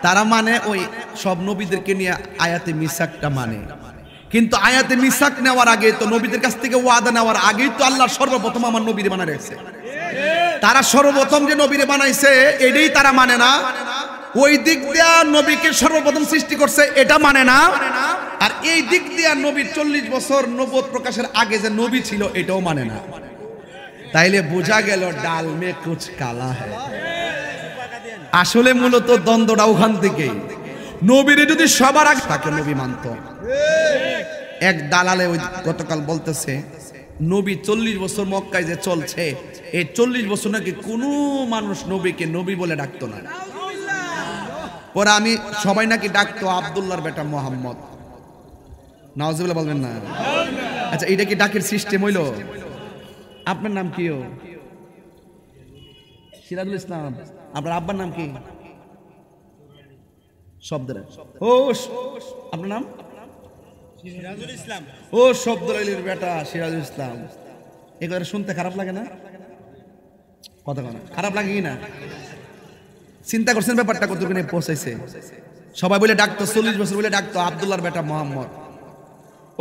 তারা মানে ওই সব নবীদেরকে নিয়ে আয়াতে মিসাকটা মানে, কিন্তু আয়াতে মিসাক নেওয়ার আগে তো নবীদের কাছ থেকে ওয়াদা নেওয়ার আগেই তো আল্লাহ সর্বপ্রথম আমার নবীরে বানায় রেখেছে। তারা সর্বপ্রথম যে নবীরে বানাইছে এটাই তারা মানে না, ওই দিক দিয়া নবীকে সর্বপ্রথম সৃষ্টি করছে এটা মানে না, আর এই দিক দিয়া নবীর 40 বছর নবুয়ত প্রকাশের আগে যে নবী ছিল এটাও মানে না। তাইলে বোঝা গেল ডাল মে কুছ কালা হ্যায়। আসলে মূলত দ্বন্দ্বটা ওখান থেকেই। নবীরে যদি সবার আগে তাকে নবী মানত। এক দালালে ওই গতকাল বলতেছে নবী 40 বছর মক্কায় যে চলছে, এই 40 বছর নাকি কোনো মানুষ নবীকে নবী বলে ডাকতো না। পরে আমি সবাই নাকি ডাকতো আব্দুল্লাহর বেটা মোহাম্মদ। নাউজুবিল্লাহ বলবেন না? আচ্ছা, এটা কি ডাকের সিস্টেম হইল? আপনার নাম কি? সিরাজুল ইসলাম। আপনার আব্বার নাম কি? শব্দের। ও আপনার নাম সিরাজুল ইসলাম। ও শব্দের বেটা সিরাজুল ইসলাম। এগুলো শুনতে খারাপ লাগে না? কথা বলা খারাপ লাগে কি না? চিন্তা করছেন ব্যাপারটা কতখানি পৌঁছাইছে? সবাই বলে ডাকতো, 40 বছর বলে ডাকতো আব্দুল্লাহর বেটা মোহাম্মদ।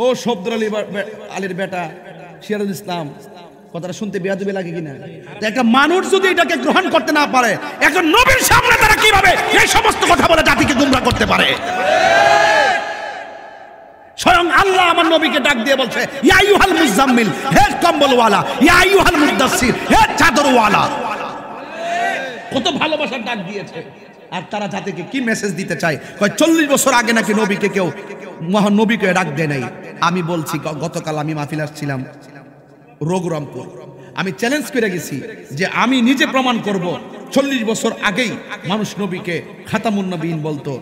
ও শব্দুল আলীর বেটা সিরাজুল ইসলাম। কথাটা শুনতে বেয়াদবি লাগে কিনা? একটা মানুষ যদি এটাকে গ্রহণ করতে না পারে, একজন নবীর সামনে তারা কিভাবে এই সমস্ত কথা বলে জাতিকে গোমরাহ করতে পারে? স্বয়ং আল্লাহ আমার নবীকে ডাক দিয়ে বলছে, ইয়া আইয়ুহাল মুজাম্মিল, হে কম্বলওয়ালা, ইয়া আইয়ুহাল মুদাসসির, হে চাদরওয়ালা। কত ভালোবাসার ডাক দিয়েছে। আর তারা জাতিকে কি মেসেজ দিতে চায়? কয় 40 বছর আগে নাকি নবীকে কেউ মহানবীকে ডাক দেয় নাই। আমি বলছি গতকাল আমি মাহফিল আসছিলাম রঘুরামপুর, আমি চ্যালেঞ্জ করে গেছি যে আমি নিজে প্রমাণ করব 40 বছর আগেই মানুষ নবীকে খাতামুন নবীন বলতো,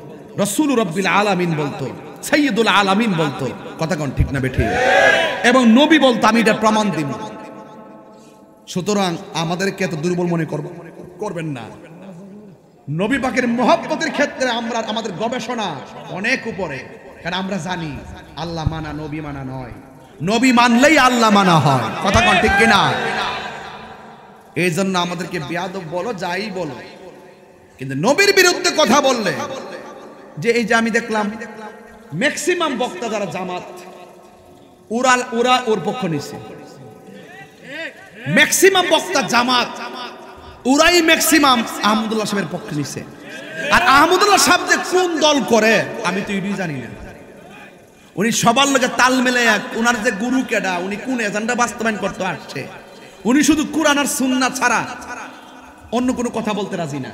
রসুল রব্বিল আলামিন বলতো, সাইয়্যিদুল আলামিন বলতো। কথা কোন ঠিক না বেঠিক? এবং নবী বলতো, আমি এটা প্রমাণ দিব। সুতরাং আমাদেরকে এত দুর্বল মনে করবেন না। নবী পাকের মহব্বতের ক্ষেত্রে আমরা আমাদের গবেষণা অনেক উপরে, কারণ আমরা জানি আল্লাহ মানা নবী মানা নয়, নবী মানলেই আল্লাহ মানা হয়। কথা কোন ঠিক কিনা? এই জন্য আমাদেরকে বেয়াদব বলো যাই বলো, কিন্তু নবীর বিরুদ্ধে কথা বললে, যে এই যে আমি দেখলাম ম্যাক্সিমাম বক্তা যারা জামাত, ওরা ওর পক্ষ নিছে। ম্যাক্সিমাম বক্তা জামাত, ওরাই ম্যাক্সিমাম আহমদুল্লাহ সাহেবের পক্ষ নিছে। আর আহমদুল্লাহ সাহেব যে কোন দল করে আমি তো এটাই জানি না। উনি সবার লোকে তাল মেলে, ওনার যে গুরু কেডা, উনি কোন এজেন্ডা বাস্তবায়ন করতে আসছে, উনি শুধু কোরআন আর সুন্নাহ ছাড়া অন্য কোনো কথা বলতে রাজি না।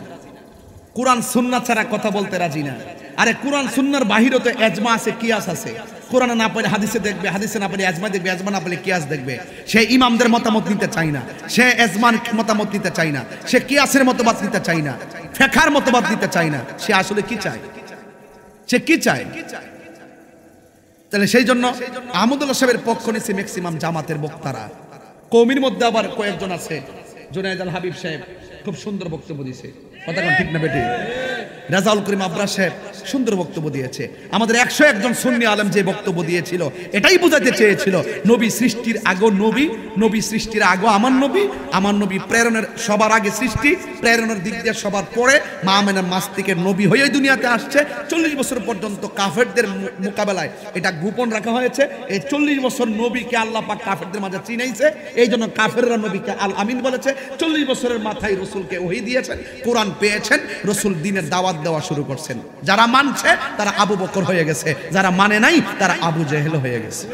কোরআন সুন্নাহ ছাড়া কথা বলতে রাজি না। আরে কোরআন সুন্নাহর বাহিরে তো এজমা আছে, কিয়াস আছে। কোরআনে না পড়লে হাদিসে দেখবে, হাদিসে না পড়লে এজমা দেখবে, এজমা না পড়লে কিয়াস দেখবে। সে ইমামদের মতামত নিতে চায় না, সে এজমান মতামত নিতে চায় না, সে কিয়াসের মতবাদ নিতে চায় না, ফিকহের মতবাদ নিতে চায় না। সে আসলে কি চায়? সে কি চায়? তাহলে সেই জন্য আহমদুল্লাহ সাহেবের পক্ষ নিচ্ছে ম্যাক্সিমাম জামাতের বক্তারা। কওমির মধ্যে আবার কয়েকজন আছে, জুনায়েদ আল হাবিব সাহেব খুব সুন্দর বক্তব্য দিয়েছে। কথা কোন ঠিক না বেটি? রাজাউল করিম আবরার সাহেব সুন্দর বক্তব্য দিয়েছে। আমাদের 101 জন সুন্নি আলেম যে বক্তব্য দিয়েছিল, এটাই বোঝাতে চেয়েছিল নবী সৃষ্টির আগে নবী, নবী সৃষ্টির আগে আমার নবী, আমার নবী প্রেরণের সবার আগে সৃষ্টি, প্রেরণের দিক দিয়ে সবার পরে মা আমেনার মাস থেকে নবী হয়ে দুনিয়াতে আসছে। 40 বছর পর্যন্ত কাফেরদের মোকাবেলায় এটা গোপন রাখা হয়েছে। এই 40 বছর নবীকে আল্লাহ পাক কাফেরদের মাঝে চিনাইছে, এই জন্য কাফেররা নবীকে আল আমিন বলেছে। 40 বছরের মাথায় রসুলকে ওহী দিয়েছেন, কোরআন পেয়েছেন, রসুল দ্বীনের দাওয়াত দেওয়া শুরু করছেন। যারা মানছে তারা আবু বকর হয়ে গেছে, যারা মানে নাই তারা আবু জেহেল হয়ে গেছে।